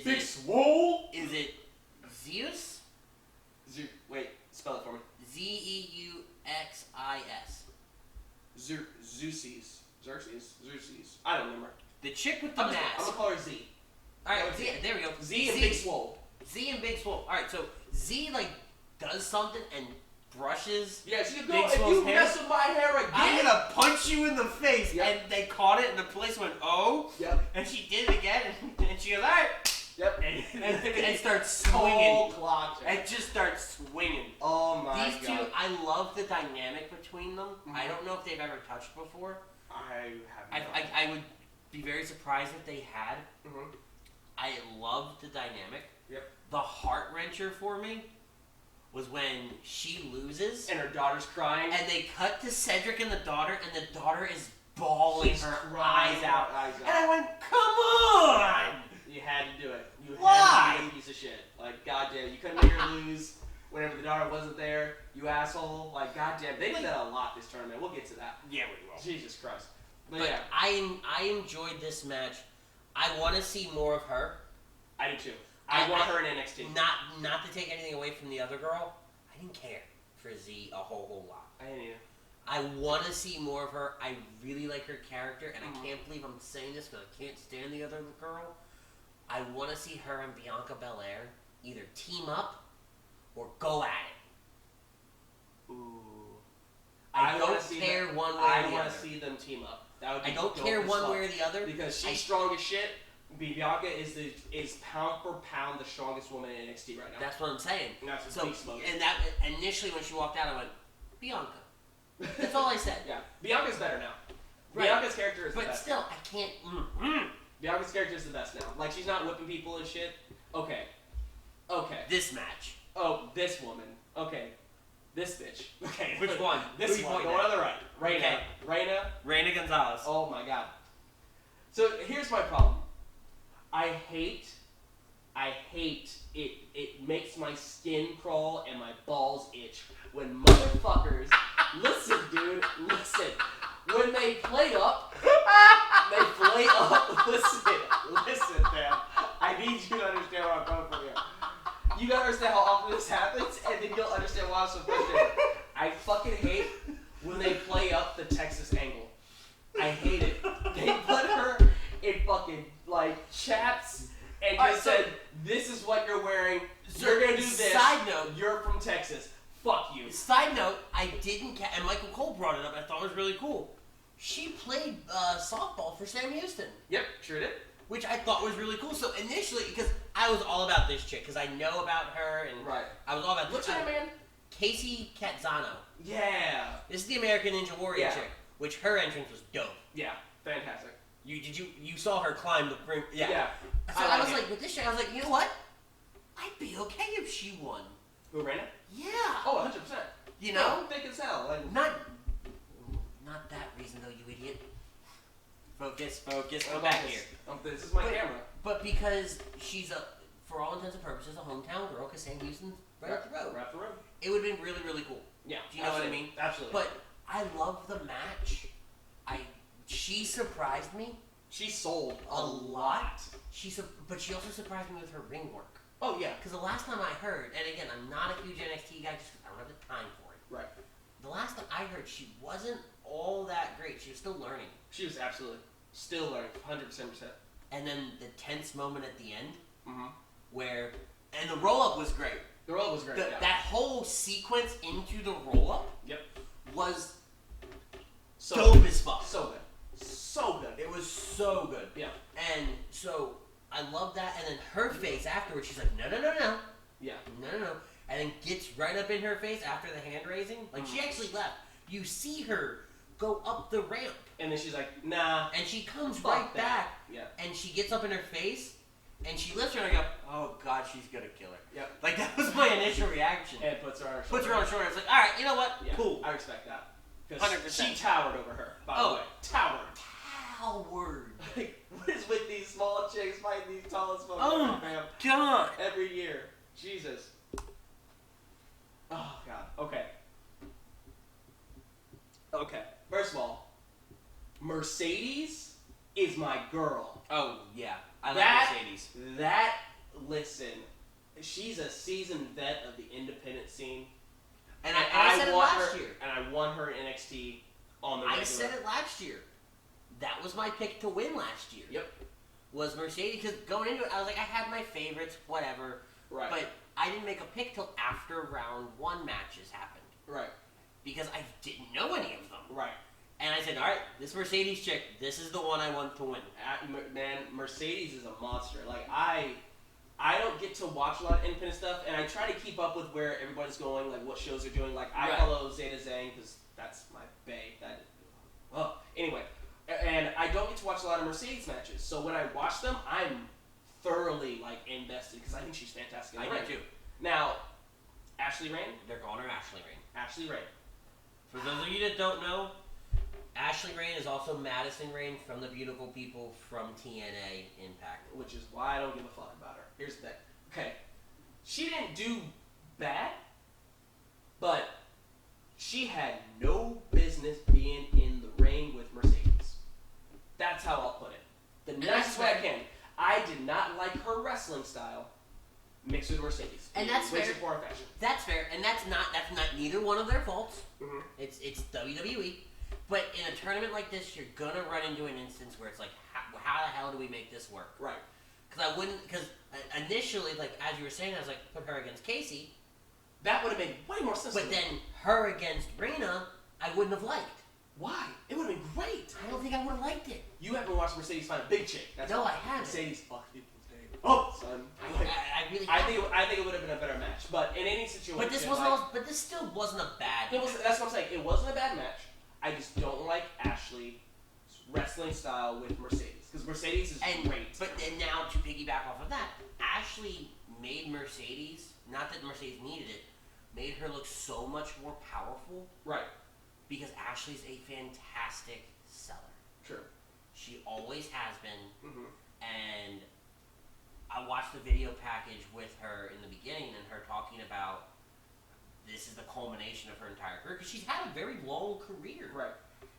Big Swole? Is it Zeus? Wait, spell it for me. Zeuxis. Xerxes. I don't remember. The chick with the mask. I'm gonna call her Z. Alright, Z, there we go. Z and Big Swole. Z and Big Swole. Alright, so Z does something and brushes. Yeah, she's Big if you hair. mess with my hair again, I'm gonna punch you in the face. Yep. And they caught it, and the police went, oh. Yep. And she did it again, and she goes, alright. Yep. And starts swinging. And just starts swinging. Oh my God. These two, I love the dynamic between them. I don't know if they've ever touched before. I have not. I would be very surprised if they had. Mm-hmm. I loved the dynamic. Yep. The heart wrencher for me was when she loses and her daughter's crying, and they cut to Cedric and the daughter, and the daughter is bawling her eyes out. And I went, come on! You had to do it. You Why? had to be a piece of shit. Like, goddamn, you couldn't make her lose whenever the daughter wasn't there, you asshole. Like, goddamn, they did that a lot this tournament. We'll get to that. Yeah, we will. Jesus Christ. But But yeah, I enjoyed this match. I want to see more of her. I do too. I want her in NXT. Not to take anything away from the other girl. I didn't care for Z a whole lot. I didn't either. I want to see more of her. I really like her character, and I can't believe I'm saying this because I can't stand the other girl. I want to see her and Bianca Belair either team up or go at it. Ooh. I don't care one way or the other. I want to see them team up. That would be I don't care one way or the other. Because she's strong as shit. Bianca is pound for pound the strongest woman in NXT right now. That's what I'm saying. And that's so, and that initially when she walked out, I went, Bianca. That's all I said. Yeah. Bianca's better now. Right. Bianca's character is the best. But still, I can't. Bianca's character is the best now. Like, she's not whipping people and shit. Okay. This match. Oh, this woman. Okay. This bitch. Okay. Which one? This one. The one on the right. Raina. Okay. Raina Gonzalez. Oh my god. So here's my problem. I hate it. It makes my skin crawl and my balls itch when motherfuckers. Listen, dude. Listen. When they play up. Listen, fam. I need you to understand where I'm coming from here. You gotta understand how often this happens, and then you'll understand why I'm so frustrated. I fucking hate when they play up the Texas angle. I hate it. They put her in fucking, like, chaps and just said, this is what you're wearing. You're gonna do this. Side note. You're from Texas. Fuck you. Side note, I didn't and Michael Cole brought it up, and I thought it was really cool. She played softball for Sam Houston. Yep, sure did. Which I thought was really cool. So initially, because I was all about this chick, because I know about her, and I was all about this. What's her name, man? Casey Catanzaro. Yeah. This is the American Ninja Warrior chick, which her entrance was dope. Yeah, fantastic. You saw her climb the ring? Yeah. So I was like, with this chick, I was like, you know what? I'd be okay if she won. Who, Raina? Yeah. Oh, 100%. You know? Thick as hell. Like, not that reason though, you idiot. Focus. Come back here. This is my camera. But because she's for all intents and purposes, a hometown girl, because Sam Houston's right up the road. Right up the road. It would have been really, really cool. Yeah. Do you know what I mean? Absolutely. But I love the match. She surprised me. She sold a lot. But she also surprised me with her ring work. Oh, yeah. Because the last time I heard, and again, I'm not a huge NXT guy, just I don't have the time for it. Right. The last time I heard, she wasn't all that great. She was still learning. She was absolutely still learning, 100%. And then the tense moment at the end, and the roll-up was great. The roll-up was great, That whole sequence into the roll-up was dope as fuck. So good. So good. It was so good. Yeah. And so I love that. And then her face afterwards, she's like, no. Yeah. No. And then gets right up in her face after the hand raising. Like, she actually left. You see her go up the ramp. And then she's like, nah. And she comes right back. Yeah. And she gets up in her face. And she lifts her and I go, oh, God, she's going to kill her. Yep. Like, that was my initial reaction. And puts her on her shoulder. Puts her on her shoulder. It's like, all right, you know what? Yeah. Cool. I respect that. 100%. She towered over her, by the way. Towered. Like, what is with these small chicks fighting these tallest folks? Oh, God. Every year. Jesus. Oh, God. Okay. First of all, Mercedes is my girl. Oh, yeah. I like Mercedes. Listen, she's a seasoned vet of the independent scene. And I said it last year. And I want her in NXT on the regular. I said it last year. That was my pick to win last year. Yep. Was Mercedes, because going into it, I was like, I had my favorites, whatever. Right. But I didn't make a pick till after round 1 matches happened. Right. Because I didn't know any of them. Right. And I said, all right, this Mercedes chick, this is the one I want to win. Man, Mercedes is a monster. Like, I don't get to watch a lot of independent stuff, and I try to keep up with where everybody's going, like what shows they're doing. Like, I follow Zeta Zhang because that's my bae. Anyway, and I don't get to watch a lot of Mercedes matches. So when I watch them, I'm thoroughly, like, invested because I think she's fantastic. I do too. Now, Ashley Rain? They're calling her Ashley Rain. Ashley Rain. For those of you that don't know, Ashley Rain is also Madison Rain from the Beautiful People from TNA Impact. Which is why I don't give a fuck about her. Here's the thing. Okay. She didn't do bad. But she had no business being in the ring with Mercedes. That's how I'll put it. The nicest way I can. I did not like her wrestling style mixed with Mercedes. And that's fair. That's fair, and that's not neither one of their faults. Mm-hmm. It's WWE. But in a tournament like this, you're gonna run into an instance where it's like, how the hell do we make this work? Right. Because initially, like as you were saying, I was like, put her against Casey. That would have made way more sense. But then her against Raina, I wouldn't have liked. Why? It would have been great. I don't think I would have liked it. You haven't watched Mercedes find a big chick. No, I haven't. Mercedes fucked people's name. Oh, son. I really haven't. I think it would have been a better match. But in any situation, but this wasn't. But this still wasn't a bad. That's what I'm saying. It wasn't a bad match. I just don't like Ashley's wrestling style with Mercedes because Mercedes is great. But and now to piggyback off of that, Ashley made Mercedes. Not that Mercedes needed it. Made her look so much more powerful. Right. Because Ashley's a fantastic seller. True. She always has been. Mm-hmm. And I watched the video package with her in the beginning and her talking about this is the culmination of her entire career. Because she's had a very long career. Right.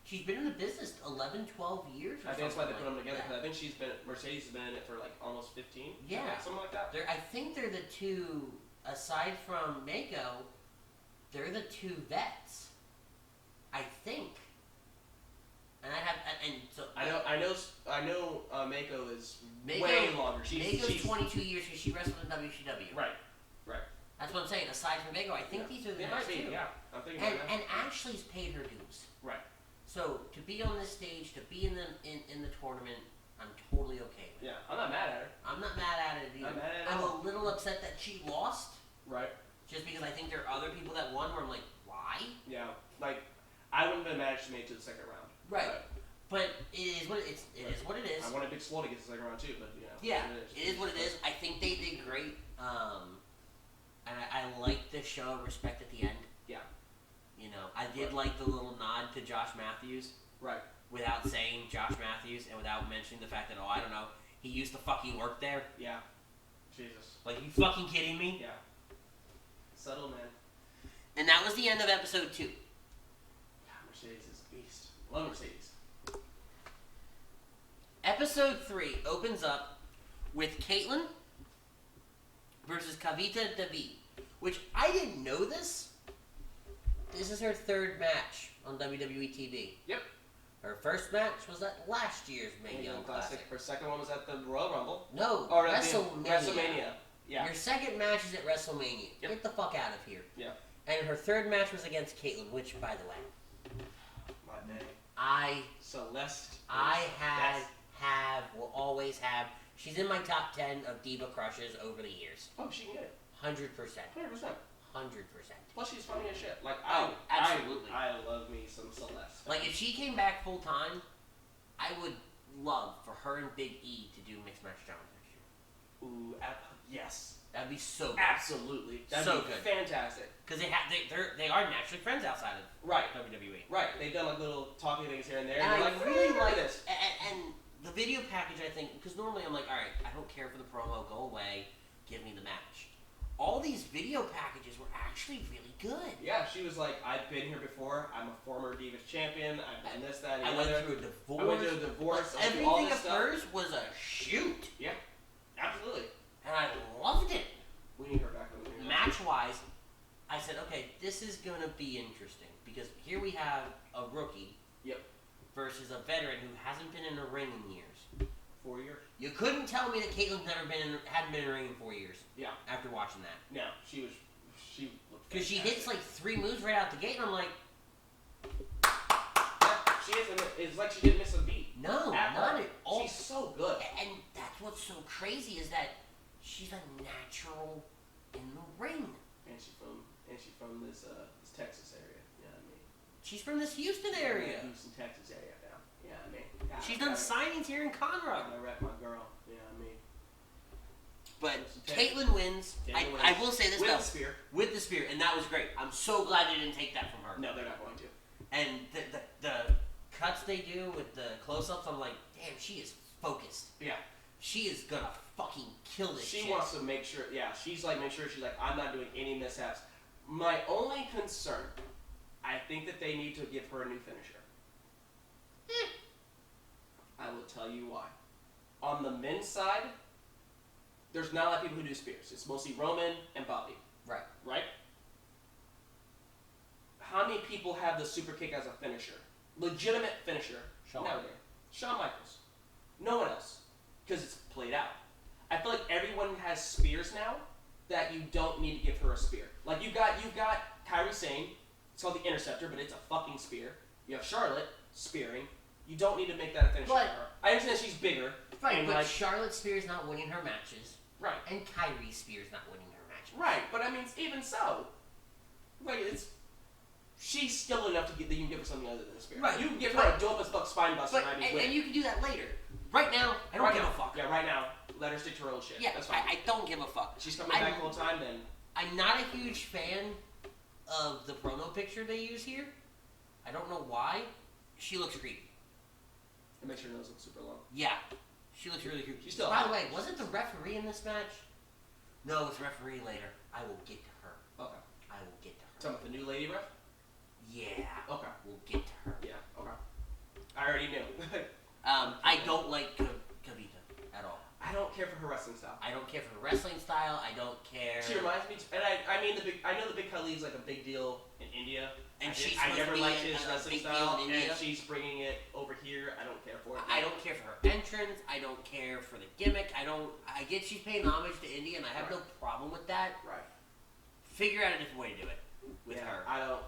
She's been in the business 11, 12 years or I think that's why they like put them together. that. I think Mercedes has been in it for like almost 15. Yeah. Something like that. I think they're the two, aside from Mako, they're the two vets. I think, I know. Mako is way longer. Mako's 22 years because she wrestled in WCW. Right. That's what I'm saying. Aside from Mako, I think these are the next two. Yeah, I'm thinking. And Ashley's paid her dues. Right. So to be on this stage, to be in the tournament, I'm totally okay with. Yeah, I'm not mad at her. I'm not mad at it either. I'm a little upset that she lost. Right. Just because I think there are other people that won where I'm like, why? Yeah. Like, I wouldn't have been mad if she made it to the second round. Right. But it is what it is. I wanted Big Swole to get to the second round too, but you know. Yeah, it is what it is. I think they did great. And I like the show of respect at the end. Yeah. You know, I did like the little nod to Josh Matthews. Right. Without saying Josh Matthews and without mentioning the fact that, oh, I don't know, he used to fucking work there. Yeah. Jesus. Like, you fucking kidding me? Yeah. Subtle, man. And that was the end of episode 2. God, Mercedes is a beast. Love Mercedes. Episode 3 opens up with Caitlyn versus Kavita David, which I didn't know this. This is her third match on WWE TV. Yep. Her first match was at last year's Mae Young Classic. Her second one was at the Royal Rumble. No, or WrestleMania. Yeah. Your second match is at WrestleMania. Yep. Get the fuck out of here. Yeah. And her third match was against Caitlyn, which, by the way, my name. Celeste. Will always have. She's in my top 10 of diva crushes over the years. Oh, she can get it. 100%. 100%. 100%. Plus, she's funny as shit. Like, absolutely. I love me some Celeste. Like, if she came back full time, I would love for her and Big E to do mixed match challenge next year. Ooh, yes. That'd be so good. Absolutely. That'd so be good. Fantastic. Because they are naturally friends outside of WWE. Right. They've done like little talking things here and there. And I really like this. And the video package, I think, because normally I'm like, all right, I don't care for the promo, go away, give me the match. All these video packages were actually really good. Yeah, she was like, I've been here before. I'm a former Divas champion. I've done this, that, and the other. I went through a divorce. Everything of hers was a shoot. Yeah, absolutely. And I loved it. We need her back on the video. Match-wise, I said, okay, this is going to be interesting. Because here we have a rookie. Yep. Versus a veteran who hasn't been in a ring in years. 4 years. You couldn't tell me that Caitlyn's hadn't been in a ring in 4 years. Yeah. After watching that. No, she looked because she hits like 3 moves right out the gate, and I'm like, yeah, she isn't. It's like she didn't miss a beat. No, not at all. She's so good. And that's what's so crazy is that she's a natural in the ring. And she's from this Texas area. You know what I mean? She's from this Houston area. Houston, Texas area now. You know what I mean? God, she's done signings here in Conroe. I rep my girl. You know what I mean? But Caitlyn wins. I will say this with the spear. With the spear, and that was great. I'm so glad they didn't take that from her. No, they're not going to. And the cuts they do with the close-ups, I'm like, damn, she is focused. Yeah. She is gonna fucking kill this shit. She wants to make sure, she's like, make sure she's like, I'm not doing any mishaps. My only concern, I think that they need to give her a new finisher. I will tell you why. On the men's side, there's not a lot of people who do spears. It's mostly Roman and Bobby. Right. Right? How many people have the super kick as a finisher? Legitimate finisher. Shawn Michaels. No one else. Because it's played out. I feel like everyone has spears now that you don't need to give her a spear. Like you've got Kairi Sane. It's called the Interceptor, but it's a fucking spear. You have Charlotte spearing. You don't need to make that a finisher for her. I understand she's bigger. Right, but Charlotte Spears not winning her matches. Right. And Kairi Spears not winning her matches. Right, but I mean, even so, like she's still enough to get that you can give her something other than a spear. Right. You can give her a dope as fuck spine buster. And you can do that later. Right now, I don't give a fuck. Yeah, right now, let her stick to her own shit. Yeah, that's fine. I don't give a fuck. She's coming back the whole time, then. I'm not a huge fan of the promo picture they use here. I don't know why. She looks creepy. It makes her nose look super long. Yeah. She looks really creepy. She's still By the way, wasn't the referee in this match? No, it's referee later. I will get to her. Okay. I will get to her. Talking about the new lady ref? Yeah. Okay. We'll get to her. Yeah, okay. I already knew. I don't like Kavita at all. I don't care for her wrestling style. I don't care for her wrestling style. I don't care. She reminds me, and I mean I know the Big Khali is like a big deal in India. And I never liked his wrestling style, and she's bringing it over here. I don't care for it. I don't care for her entrance. I don't care for the gimmick. I get she's paying homage to India, and I have no problem with that. Right. Figure out a different way to do it with her. I don't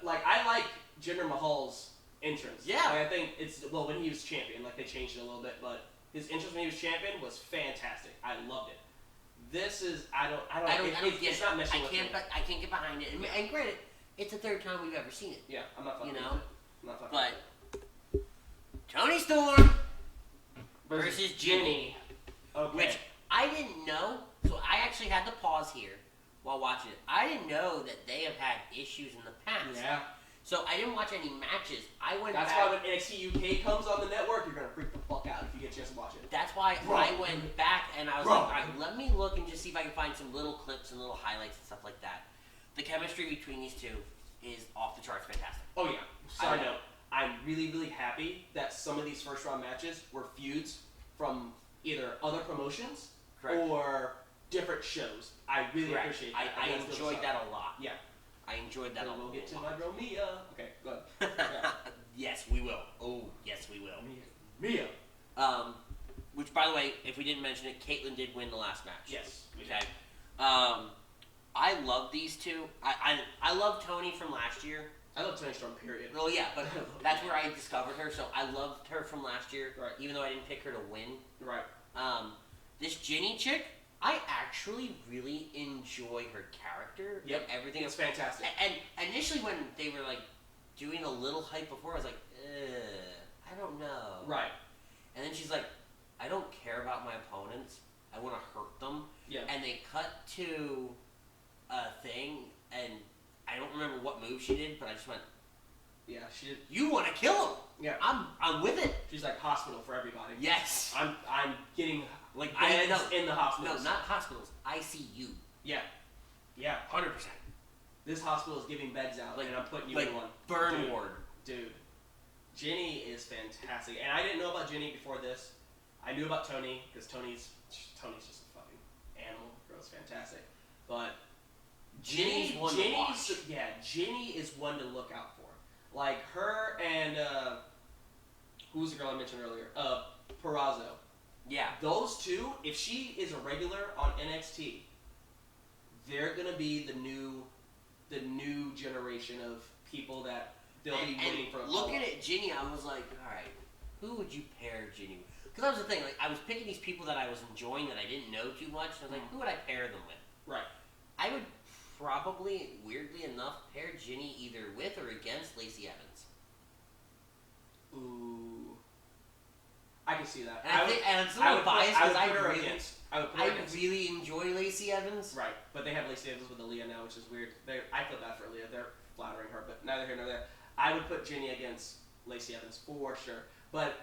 like I like Jinder Mahal's entrance. Yeah. I think it's when he was champion, like they changed it a little bit, but his entrance when he was champion was fantastic. I loved it. This is I don't get it's not meshing with me. I can't get behind it. And granted, it's the third time we've ever seen it. Yeah, I'm not fucking with it. I'm not fucking with it. Toni Storm versus Ginny. Okay. Which I didn't know, so I actually had to pause here while watching it. I didn't know that they have had issues in the past. Yeah. So I didn't watch any matches. That's why when NXT UK comes on the network, you're gonna freak the fuck out if you get a chance to watch it. That's why I went back and I was like, all right, let me look and just see if I can find some little clips and little highlights and stuff like that. The chemistry between these two is off the charts fantastic. Oh yeah. Side note, I'm really, really happy that some of these first round matches were feuds from either other promotions or different shows. I really appreciate that. I enjoyed that a lot. Yeah. I enjoyed that a lot. We'll get to my girl Mia. Okay, go ahead. Yeah. Yes, we will. Oh, yes, we will. Mia. Which, by the way, if we didn't mention it, Caitlyn did win the last match. Yes. Okay. I love these two. I love Toni from last year. I love Toni Storm, period. Well, yeah, but that's where I discovered her, so I loved her from last year, even though I didn't pick her to win. Right. This Ginny chick, I actually really enjoy her character. Yep. And everything. It's fantastic. And initially when they were, like, doing a little hype before, I was like, I don't know. Right. And then she's like, I don't care about my opponents. I want to hurt them. Yeah. And they cut to a thing, and I don't remember what move she did, but I just went, yeah, she did. You want to kill him? Yeah. I'm with it. She's like hospital for everybody. Yes. I'm getting like beds in the hospitals. No, not hospitals. ICU. Yeah. Yeah. 100%. This hospital is giving beds out, and I'm putting you in one. Burn ward. Dude. Ginny is fantastic. And I didn't know about Ginny before this. I knew about Toni, because Toni's just a fucking animal. Girl's fantastic. But Ginny is one to look out for. Like her and who's the girl I mentioned earlier? Purrazzo. Yeah. Those two, if she is a regular on NXT, they're gonna be the new generation of people that they'll be waiting for. Looking at Ginny, I was like, all right, who would you pair Ginny with? Because that was the thing. Like, I was picking these people that I was enjoying that I didn't know too much. And I was like, who would I pair them with? Right. I would probably, weirdly enough, pair Ginny either with or against Lacey Evans. Ooh. I can see that. And it's a little biased because I really enjoy Lacey Evans. Right, but they have Lacey Evans with Aaliyah now, which is weird. I feel bad for Aaliyah. They're flattering her, but neither here nor there. I would put Ginny against Lacey Evans for sure. But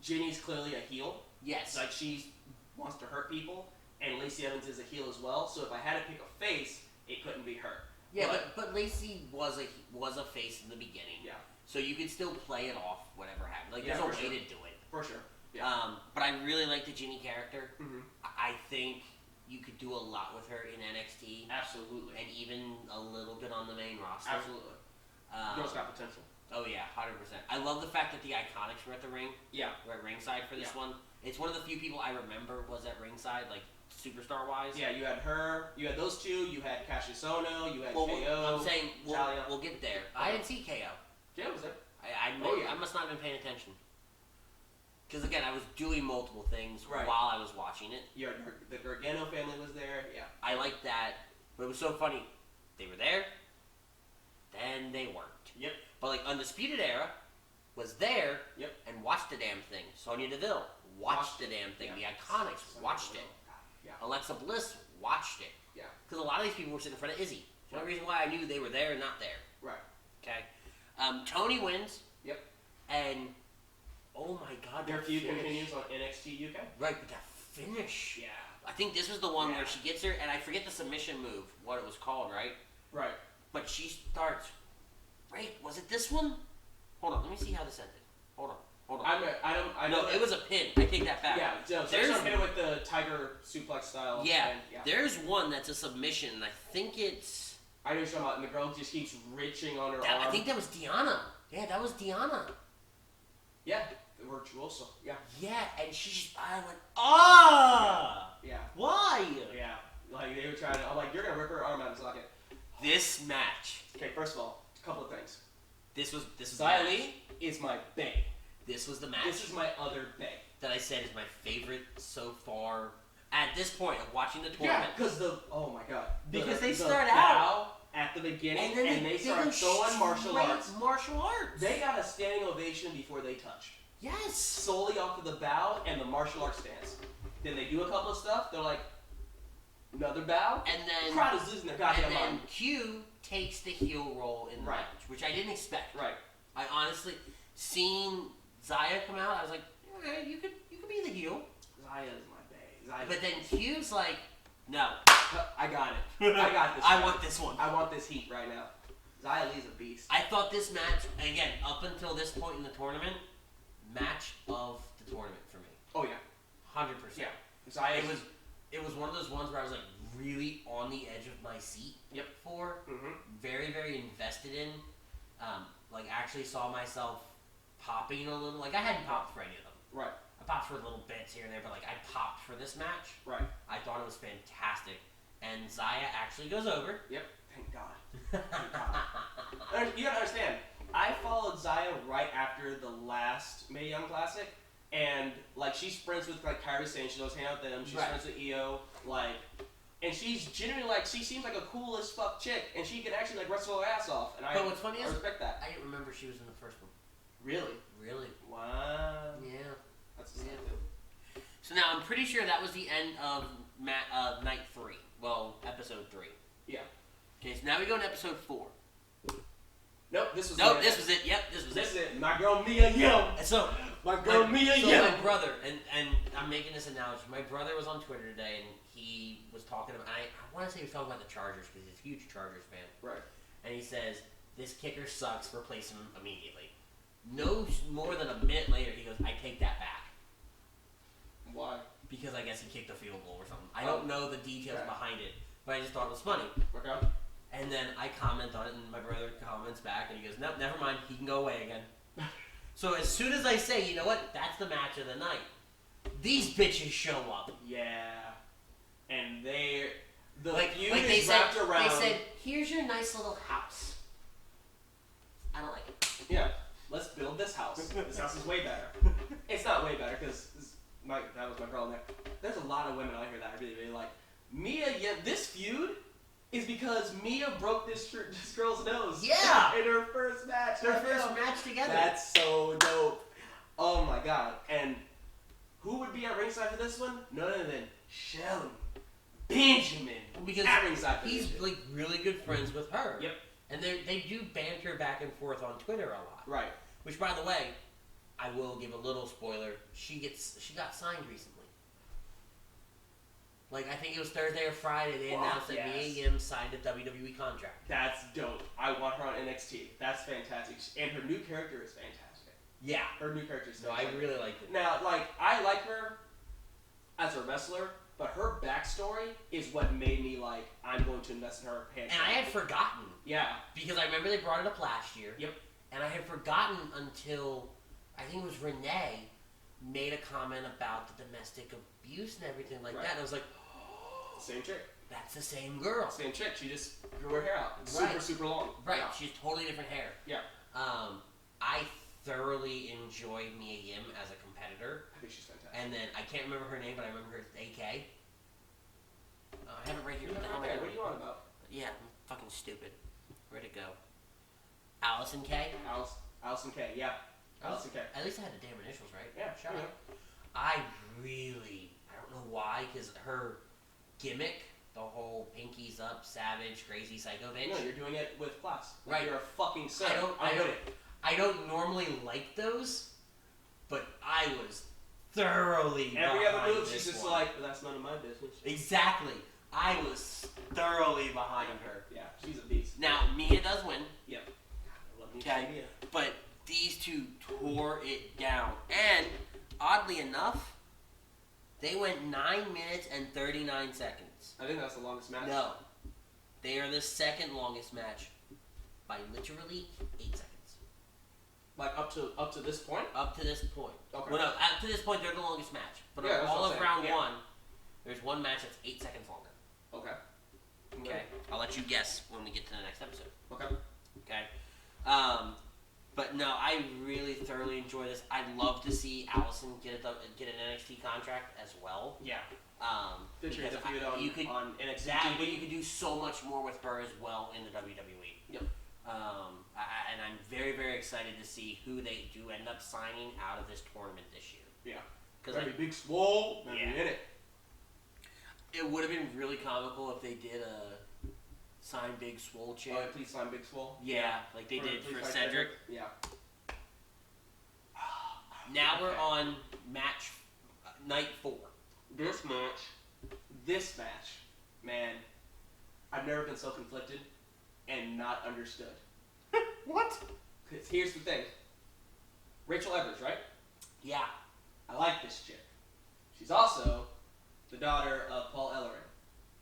Ginny's clearly a heel. Yes. Like, she wants to hurt people, and Lacey Evans is a heel as well. So if I had to pick a face, it couldn't be her. Yeah, but Lacey was a face in the beginning. Yeah. So you could still play it off, whatever happened. Like, Yeah, there's a way sure. to do it. For sure. Yeah. But I really like the Jimmy character. Mm-hmm. I think you could do a lot with her in NXT. Absolutely. And even a little bit on the main roster. Absolutely. Girl's got potential. Oh, yeah, 100%. I love the fact that the Iconics were at the ring. Yeah. We're at ringside for this one. It's one of the few people I remember was at ringside, like, superstar-wise. Yeah, you had her, you had those two, you had Cassius Ohno, you had KO. I'm saying, we'll get there. I didn't see KO. KO was there. I must not have been paying attention. Because, again, I was doing multiple things while I was watching it. The Gargano family was there, yeah. I liked that, but it was so funny. They were there, then they weren't. Yep. But, like, Undisputed Era was there and watched the damn thing. Sonya Deville watched the damn thing. Yeah. The Iconics watched it. Yeah. Alexa Bliss watched it. Yeah. Because a lot of these people were sitting in front of Izzy. The only reason why I knew they were there and not there. Right. Okay. Tony wins. Yep. And, oh my God, their feud continues on NXT UK. Right, but that finish. Yeah. I think this was the one where she gets her, and I forget the submission move, what it was called, right? Right. But she starts. Wait, was it this one? Hold on, let me see how this ended. Hold on. I know. No, it was a pin. I take that back. Yeah, so there's hit it with the tiger suplex style. Yeah, there's one that's a submission, and I think it's. I know what you're talking about, and the girl just keeps reaching on her arm. I think that was Deanna. Yeah, that was Deanna. Yeah, Virtuoso. Yeah. Yeah, and I went, Yeah. Why? Yeah. Like, they were trying to, I'm like, you're going to rip her arm out of the socket. This match. Okay, first of all, a couple of things. This was Xia Li is my bae. This was the match. This is my other bae. That I said is my favorite so far. At this point of watching the tournament. Yeah, because oh my God. Because they start out at the beginning, and they start throwing martial arts. Martial arts. They got a standing ovation before they touched. Yes. Solely off of the bow and the martial arts stance. Then they do a couple of stuff. They're like, another bow. And then the crowd is losing their goddamn mind. And then Q takes the heel roll in the match, which I didn't expect. Right. I honestly, seeing Xia come out, I was like, okay, you could be the heel. Xia is my bae. But then Q's like, no. I got it. I got this. I want this one. I want this heat right now. Xia Li's a beast. I thought this match, again, up until this point in the tournament, match of the tournament for me. Oh yeah. 100%. Yeah. Xia it was one of those ones where I was like really on the edge of my seat. Yep. For. Mm-hmm. Very, very invested in. Like actually saw myself popping a little. Like I hadn't popped for any of them. Right. I popped for little bits here and there, but like I popped for this match. Right. I thought it was fantastic. And Xia actually goes over. Yep. Thank God. Thank God. You gotta understand, I followed Xia right after the last Mae Young Classic, and like she sprints with like Kairi Sane, she goes hang out with them, she sprints with EO, like, and she's genuinely like, she seems like a cool as fuck chick, and she can actually like wrestle her ass off, and I respect that. I didn't remember she was in the first one. Really? Really? Wow. Yeah. That's So now I'm pretty sure that was the end of night 3. Well, episode 3. Yeah. Okay, so now we go to episode 4. Nope, this was it. This was it. Yep, this was it. My girl Mae Young. So my girl Mae Young. My brother, and I'm making this analogy. My brother was on Twitter today, and he was talking about. I want to say he was talking about the Chargers because he's a huge Chargers fan. Right. And he says this kicker sucks. Replace him immediately. No more than a minute later, he goes, "I take that back." Why? Because I guess he kicked a field goal or something. I don't know the details behind it, but I just thought it was funny. Okay. And then I comment on it, and my brother comments back, and he goes, "Nope, never mind. He can go away again." So as soon as I say, you know what, that's the match of the night, these bitches show up. Yeah. And they wrapped around. They said, "Here's your nice little house." I don't like it. Yeah. Let's build this house. This house is way better. It's not way better because that was my girl in there. There's a lot of women out here that I really, really like. This feud is because Mia broke this girl's nose. Yeah. In her first match. Their first match together. That's so dope. Oh my God. And who would be at ringside for this one? None other than Shelly Benjamin. Because at ringside for he's like really good friends with her. Yep. And they do banter back and forth on Twitter a lot. Right. Which, by the way, I will give a little spoiler. She got signed recently. Like, I think it was Thursday or Friday, they announced that Mae Young signed a WWE contract. That's dope. I want her on NXT. That's fantastic. And her new character is fantastic. Yeah. Her new character is fantastic. No, I really liked it. Now, like, I like her as a wrestler, but her backstory is what made me like, I'm going to invest in her. And I had forgotten. Yeah. Because I remember they brought it up last year. Yep. And I had forgotten until, I think it was Renee made a comment about the domestic abuse and everything like that. And I was like, oh, same chick. That's the same girl. Same chick. She just grew her hair out. Super long. Right. Yeah. She has totally different hair. Yeah. I thoroughly enjoy Mae Young as a competitor. I think she's fantastic. And then, I can't remember her name, but I remember her as AK. I have it right here. What are you on about? Yeah, I'm fucking stupid. Where'd it go? Allison K? Allison K, yeah. Allison K. At least I had the damn initials right. Yeah, shout out. I don't know why, because her gimmick, the whole pinkies up, savage, crazy psycho bitch. No, you're doing it with class. Right. You're a fucking son. I don't normally like those, but I was thoroughly every other move she's just like, but that's none of my business. Exactly. I was thoroughly behind her. Yeah, she's a beast. Now, Mia does win. Yep. I love Mia. But these two tore it down. And, oddly enough, they went 9 minutes and 39 seconds. I think that's the longest match. No. They are the second longest match by literally 8 seconds. Like up to this point? Up to this point. Okay. Well, no, up to this point, they're the longest match. But all of round one, there's one match that's 8 seconds longer. Okay. Okay. I'll let you guess when we get to the next episode. Okay. Okay. But no, I really thoroughly enjoy this. I'd love to see Allison get an NXT contract as well. Yeah. Because you could on NXT. But you could do so much more with her as well in the WWE. Yep. And I'm very, very excited to see who they do end up signing out of this tournament this year. Yeah. Because Big Swole. Yeah. In it. It would have been really comical if they did a sign Big Swole chick. Oh, please sign Big Swole? Yeah, like they did for Cedric. Yeah. Now we're on match night 4. This match, man, I've never been so conflicted and not understood. What? Because here's the thing. Rachel Evers, right? Yeah. I like this chick. She's also the daughter of Paul Ellering.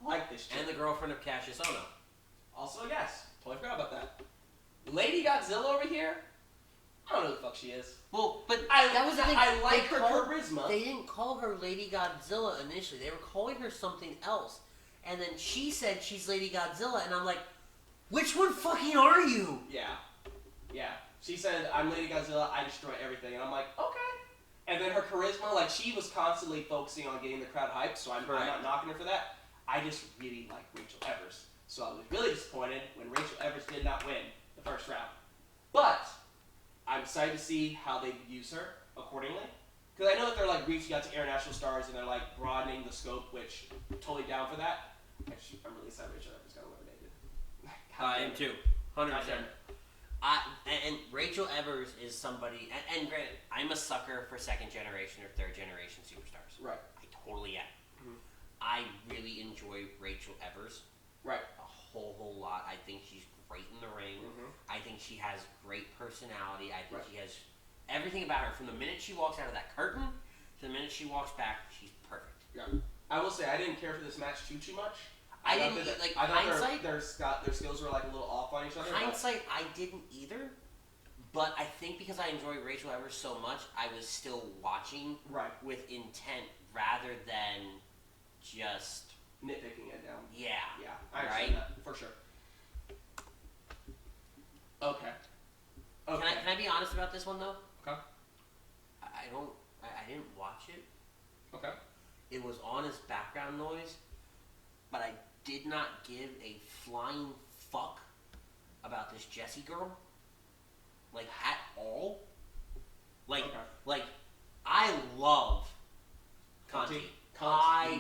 I like this chick. And the girlfriend of Cassius Ohno. Also, yes. Totally forgot about that. Lady Godzilla over here, I don't know who the fuck she is. Well, but that was the thing. I like her charisma. They didn't call her Lady Godzilla initially. They were calling her something else. And then she said she's Lady Godzilla, and I'm like, which one fucking are you? Yeah. Yeah. She said, I'm Lady Godzilla, I destroy everything. And I'm like, okay. And then her charisma, like, she was constantly focusing on getting the crowd hyped, so I'm not knocking her for that. I just really like Rachel Evers. So I was really disappointed when Rachel Evers did not win the first round. But I'm excited to see how they use her accordingly. Because I know that they're like reaching out to international stars and they're like broadening the scope, which I'm totally down for that. Actually, I'm really excited Rachel Evers got eliminated. I am too. 100%. And Rachel Evers is somebody, and granted, I'm a sucker for second generation or third generation superstars. Right. I totally am. Mm-hmm. I really enjoy Rachel Evers. Right. A whole lot. I think she's great in the ring. Mm-hmm. I think she has great personality. I think she has everything about her. From the minute she walks out of that curtain to the minute she walks back, she's perfect. Yeah. I will say, I didn't care for this match too much. I thought their skills were like a little off on each other. Hindsight, I didn't either. But I think because I enjoy Rachel Evers so much, I was still watching with intent rather than just nitpicking it down. Yeah. Yeah, I understand that for sure. Okay. Can I be honest about this one though? Okay. I didn't watch it. Okay. It was on as background noise, but I did not give a flying fuck about this Jessie girl. Like, at all. Like, I love Conti. I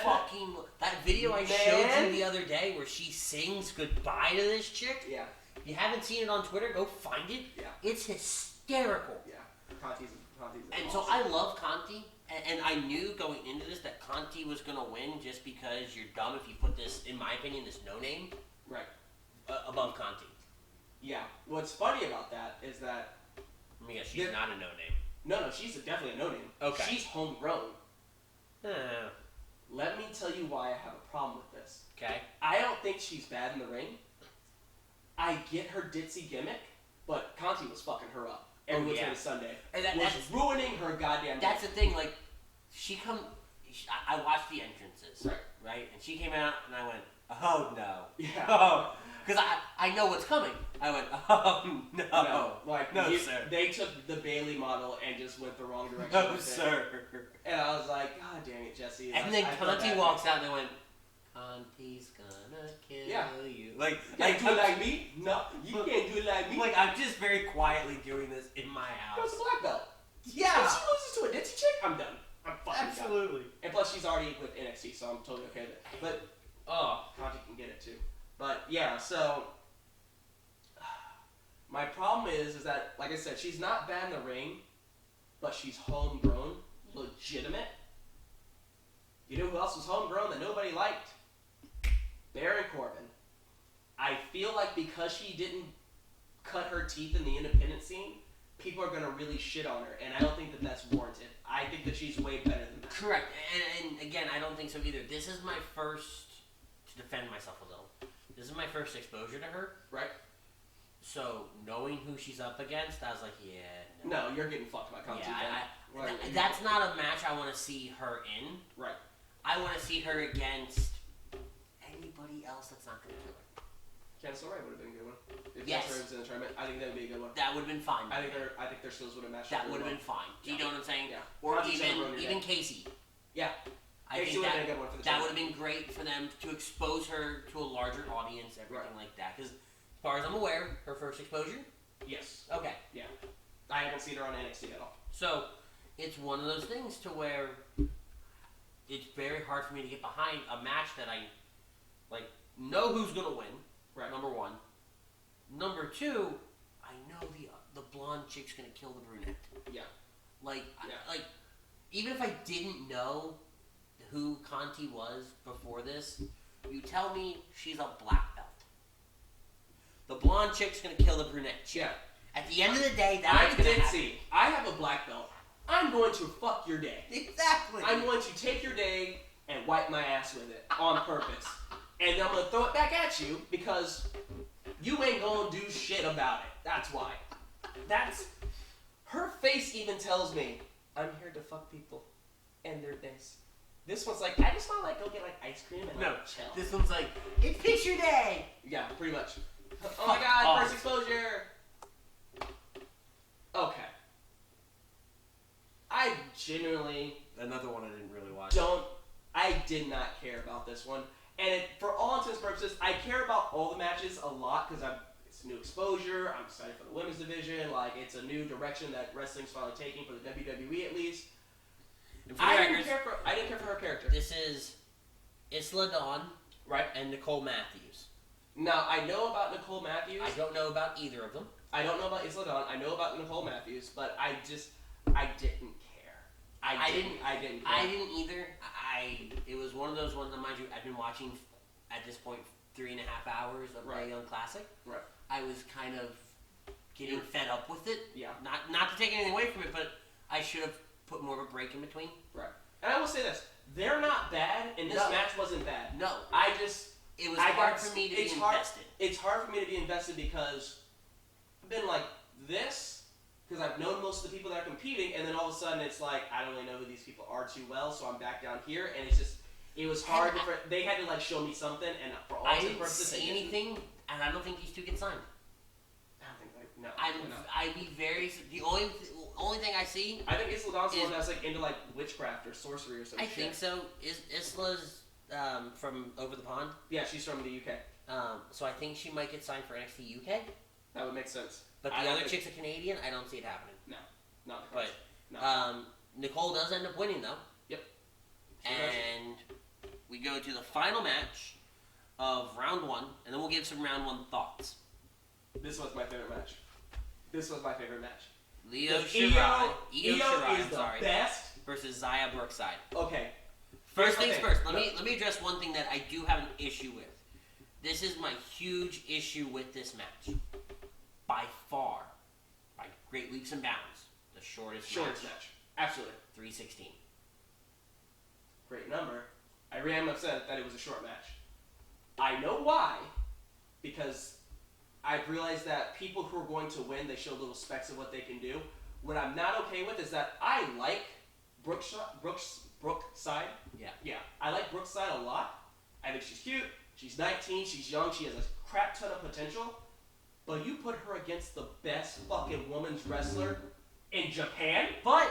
fucking... That video I showed you the other day where she sings goodbye to this chick. Yeah. If you haven't seen it on Twitter, go find it. Yeah. It's hysterical. Yeah. Conti's And so I love Conti, and I knew going into this that Conti was going to win just because you're dumb if you put this, in my opinion, this no-name above Conti. Yeah. What's funny about that is that... I mean, she's not a no-name. No, she's definitely a no-name. Okay. She's homegrown. Let me tell you why I have a problem with this. Okay. I don't think she's bad in the ring. I get her ditzy gimmick, but Conti was fucking her up. Every Wednesday to Sunday. And that's ruining her goddamn That's the thing, like, I watched the entrances. Right? And she came out, and I went, oh, no. Yeah. Oh. Because I know what's coming. I went, oh, no. No, sir. They took the Bailey model and just went the wrong direction. No, sir. And I was like, God dang it, Jesse. And then Conti walks out, and I went, Conti's gonna kill you. Like, you can't do it like me? No, you can't do it like me. Like, I'm just very quietly doing this in my house. It's a black belt. Yeah. If she loses to a ditzy chick, I'm done. I'm fucking Absolutely. done. And plus, she's already with NXT, so I'm totally okay with it. But, Conti can get it too. But, yeah, so... My problem is that, like I said, she's not bad in the ring, but she's homegrown, legitimate. You know who else was homegrown that nobody liked? Baron Corbin. I feel like because she didn't cut her teeth in the independent scene, people are going to really shit on her, and I don't think that that's warranted. I think that she's way better than that. Correct. And again, I don't think so either. This is my first, to defend myself a little, this is my first exposure to her. Right. So, knowing who she's up against, I was like, No, you're getting fucked by Conti. Yeah, that's not a match I want to see her in. Right. I want to see her against anybody else that's not going to kill her. Candice LeRae would have been a good one. If yes. Candice LeRae was in the tournament, I think that would be a good one. That would have been fine. I think their skills would have matched. That would have been fine. Do you know what I'm saying? Yeah. Or even Casey. Yeah. I Casey think would have been a good one for the that would have been great for them to expose her to a larger audience, everything like that. Because as far as I'm aware, her first exposure? Yes. Okay. Yeah. I haven't seen her on NXT at all. So, it's one of those things to where it's very hard for me to get behind a match that I, know who's going to win, number one. Number two, I know the blonde chick's going to kill the brunette. Yeah. Even if I didn't know who Conti was before this, you tell me she's a black belt. The blonde chick's going to kill the brunette chick. Yeah. At the end of the day, that's going to happen. I have a black belt. I'm going to fuck your day. Exactly. I'm going to take your day and wipe my ass with it on purpose. And then I'm going to throw it back at you because you ain't going to do shit about it. That's why. Her face even tells me, I'm here to fuck people and their days. This one's like, I just want to go get ice cream and chill. This one's like, it's picture day. Yeah, pretty much. Oh my god, first exposure. Okay. I genuinely... Another one I didn't really watch. I did not care about this one. And for all intents and purposes, I care about all the matches a lot because it's new exposure. I'm excited for the women's division. It's a new direction that wrestling's finally taking for the WWE at least. I didn't care for her character. This is Isla Dawn, and Nicole Matthews. Now, I know about Nicole Matthews. I don't know about either of them. I don't know about Isla Dawn. I know about Nicole Matthews, but I didn't care. I didn't care. I didn't either. It was one of those ones, mind you, I've been watching, at this point, 3.5 hours of Mae Young Classic. Right. I was kind of getting fed up with it. Yeah. Not to take anything away from it, but I should have put more of a break in between. Right. And I will say this. They're not bad, and this match wasn't bad. No. It was hard for me to be invested. It's hard for me to be invested because I've been like this, because I've known most of the people that are competing, and then all of a sudden it's like, I don't really know who these people are too well, so I'm back down here, and it was hard. They had to show me something, and for all intents and purposes, I didn't see anything, and I don't think these two get signed. I don't think no. I'd be very, the only thing I see. I think Isla Dawn's the one that's into witchcraft or sorcery or something. I think so. Isla's from over the pond. Yeah, she's from the UK. So I think she might get signed for NXT UK. That would make sense. But the other chick's a Canadian. I don't see it happening. No, not the case. But Nicole does end up winning though. Yep. And we go to the final match of round one, and then we'll give some round one thoughts. This was my favorite match. Io Shirai is the best. Versus Xia Brookside. Okay. First things first. Let me address one thing that I do have an issue with. This is my huge issue with this match. By far, by great leaps and bounds, the shortest match. Absolutely. 3:16. Great number. I really am upset that it was a short match. I know why. Because I've realized that people who are going to win, they show little specks of what they can do. What I'm not okay with is that I like Brookside. Yeah. I like Brookside a lot. I think she's cute. She's 19. She's young. She has a crap ton of potential. But you put her against the best fucking women's wrestler in Japan? But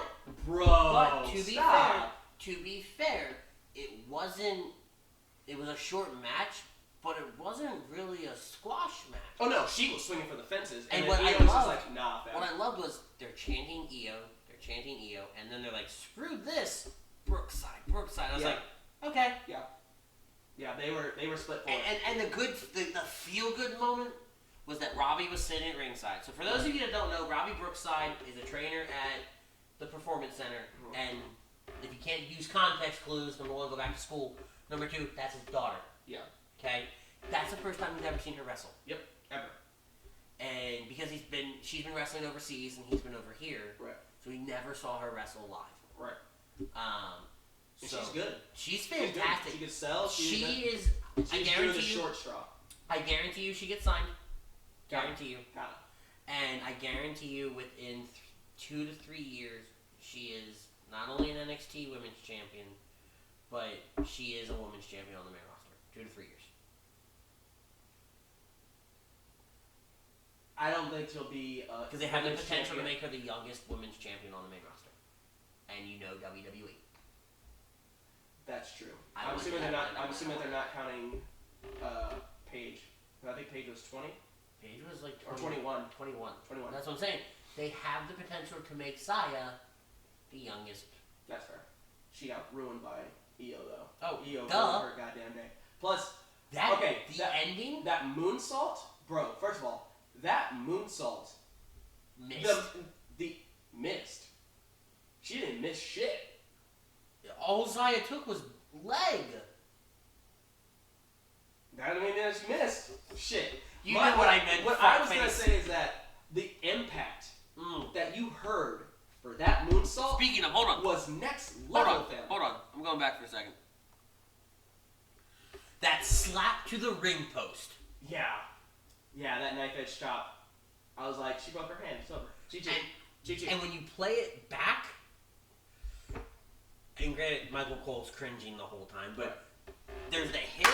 to be fair, it was a short match, but it wasn't really a squash match. Oh no, she was swinging for the fences, and what Io I was loved, just like, nah, fam. What I loved was they're chanting Io, and then they're like, screw this, Brookside. I was like, okay. Yeah, they were split for it. And the feel good moment was that Robbie was sitting at ringside. So for those of you that don't know, Robbie Brookside is a trainer at the Performance Center, and if you can't use context clues, number one, go back to school. Number two, that's his daughter. Yeah. Okay? That's the first time we've ever seen her wrestle. Yep, ever. And because she's been wrestling overseas and he's been over here, right. So we never saw her wrestle live. Right. So she's good. She's fantastic. She can sell. She's I guarantee you. Short straw. I guarantee you she gets signed. Guarantee you. Got it. And I guarantee you within 2 to 3 years, she is not only an NXT Women's Champion, but she is a Women's Champion on the main roster. 2 to 3 years. I don't think she'll be because they have the potential to make her the youngest Women's Champion on the main roster. And you know WWE. That's true. I'm assuming they're not counting Paige. I think Paige was 20. Paige was like 21. 21. That's what I'm saying. They have the potential to make Xia the youngest. That's fair. She got ruined by Io though. Oh, Io ruined her goddamn day. Plus, ending, that moonsault, bro. First of all, that moonsault missed. The missed. She didn't miss shit. All Xia took was leg. That doesn't mean that she missed. Shit. You know what I meant. What I was going to say is that the impact that you heard for that moonsault was next level. Hold on. I'm going back for a second. That slap to the ring post. Yeah, that knife edge chop. I was like, she broke her hand. It's over. GG. And when you play it back, and granted, Michael Cole's cringing the whole time, but there's the hit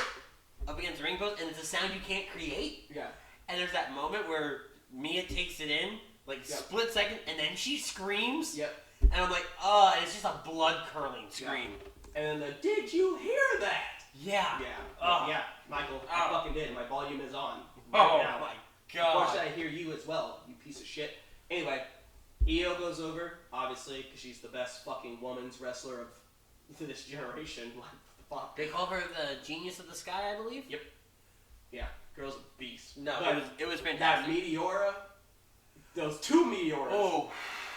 up against the ring post, and it's a sound you can't create. Yeah. And there's that moment where Mia takes it in, split second, and then she screams. Yep. And I'm like, and it's just a blood-curdling scream. Yeah. And then did you hear that? Yeah. Yeah, Michael, I fucking did. My volume is on. Oh, my God. Why should I hear you as well, you piece of shit? Anyway, Io goes over, obviously, because she's the best fucking women's wrestler of this generation. What the fuck? They call her the genius of the sky, I believe? Yep. Yeah, girl's a beast. No, it was fantastic. That Meteora, those two Meteoras. Oh.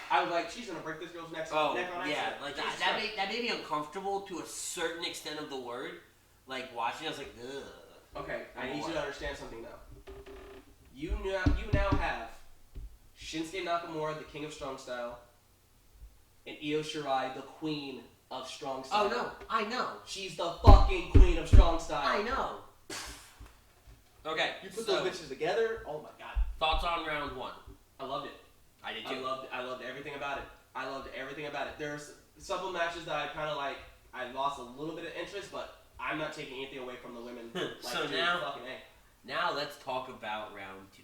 I was like, she's going to break this girl's neck on accident. Yeah, like that made me uncomfortable to a certain extent of the word. Like, watching, I was like, ugh. Okay, I need you to understand something now. You now have Shinsuke Nakamura, the king of strong style, and Io Shirai, the queen of strong style. Oh, no, I know. She's the fucking queen of strong style. I know. Okay, you put those bitches together, oh my God. Thoughts on round one? I loved it. I did too. I loved everything about it. There's several matches that I kind of like, I lost a little bit of interest, but I'm not taking anything away from the women. Now let's talk about round two.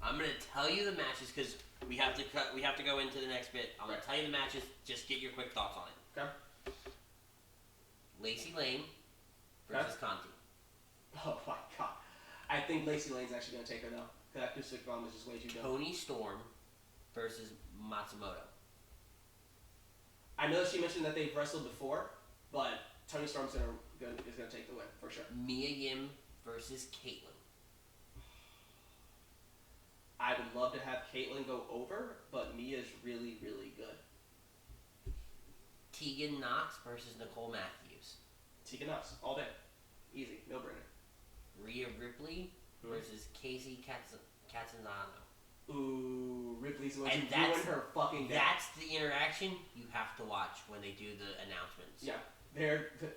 I'm gonna tell you the matches because we have to go into the next bit. I'm gonna tell you the matches. Just get your quick thoughts on it. Okay. Lacey Lane versus Conti. Oh my God. I think Lacey Lane's actually gonna take her though. That acoustic bomb is just way too good. Toni Storm versus Matsumoto. I know that she mentioned that they've wrestled before, but Toni Storm's is gonna take the win for sure. Mia Yim versus Caitlyn. I would love to have Caitlyn go over, but Mia's really, really good. Tegan Knox versus Nicole Matthews. Tegan Knox, all day. Easy, no-brainer. Rhea Ripley versus Casey Catanzaro. Ooh, Ripley's going and to ruin her fucking day. That's the interaction you have to watch when they do the announcements. Yeah,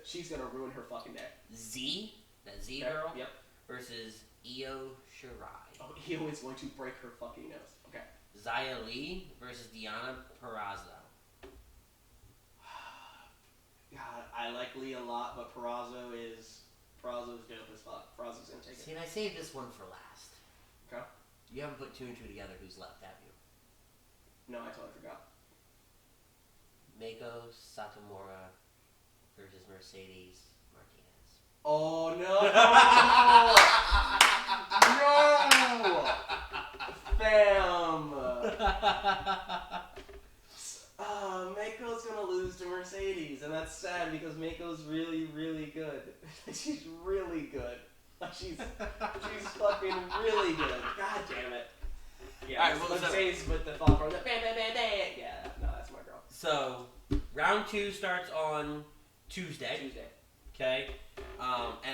she's going to ruin her fucking day. That Z girl, yep. versus Io Shirai. Oh, Io is going to break her fucking nose. Okay. Xia Li versus Deonna Purrazzo. God, I like Lee a lot, but Purrazzo is dope as fuck. Purrazzo's gonna take it. See, and I saved this one for last. Okay. You haven't put 2 and 2 together. Who's left, have you? No, I totally forgot. Mako Sakamura versus Mercedes Martinez. Oh no! No! Fam! Mako's gonna lose to Mercedes, and that's sad because Mako's really, really good. She's really good. She's fucking really good. God damn it. Yeah, all right, well, Mercedes with the fall from the bam, bam, bam, bam. Yeah, no, that's my girl. So, round 2 starts on Tuesday. Okay.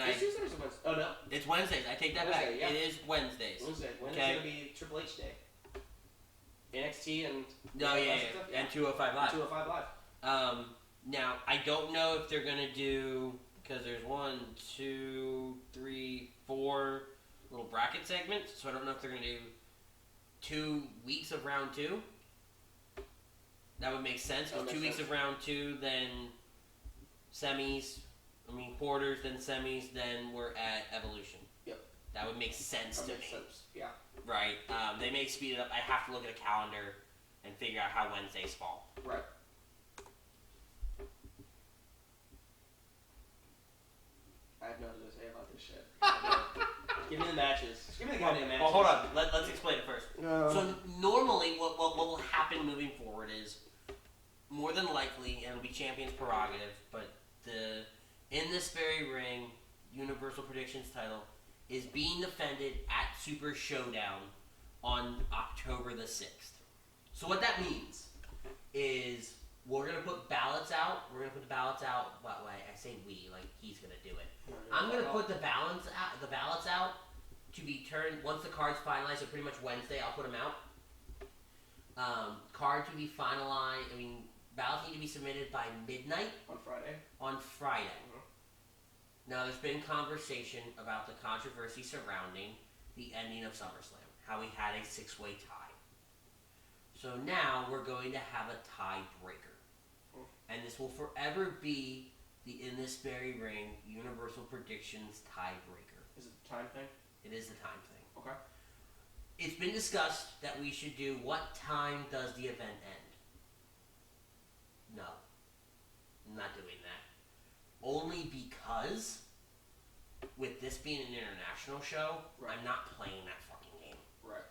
It's Tuesday or Wednesday? Oh no. It's Wednesdays. I take that Wednesday, back. yeah. It is Wednesdays. Wednesday's okay. gonna be Triple H day. NXT and and 205 Live. 205 Live. Now I don't know if they're gonna do, because there's 1, 2, 3, 4 little bracket segments. So I don't know if they're gonna do 2 weeks of round 2. That would make sense. Because 2 weeks of round 2, then quarters, then semis, then we're at Evolution. Yep. That would make sense to me. Sense. Yeah. Right. They may speed it up. I have to look at a calendar and figure out how Wednesdays fall. Right. I have nothing to say about this shit. Give me the matches. Give me the goddamn matches. Well, hold on. Let's explain it first. So normally, what will happen moving forward is, more than likely, and it'll be champion's prerogative, but in this very ring, Universal Predictions title is being defended at Super ShowDown on October the 6th. So what that means is we're going to put ballots out. We're going to put the ballots out. What way? I say we, like he's going to do it. I'm going to put the ballots out to be turned once the card's finalized. So pretty much Wednesday, I'll put them out. Card to be finalized. Ballots need to be submitted by midnight on Friday. Mm-hmm. Now, there's been conversation about the controversy surrounding the ending of SummerSlam, how we had a 6-way tie. So now we're going to have a tiebreaker. And this will forever be the In This Very Ring Universal Predictions tiebreaker. Is it the time thing? It is the time thing. Okay. It's been discussed that we should do what time does the event end? No. I'm not doing that. Only because, with this being an international show, right. I'm not playing that fucking game. Right.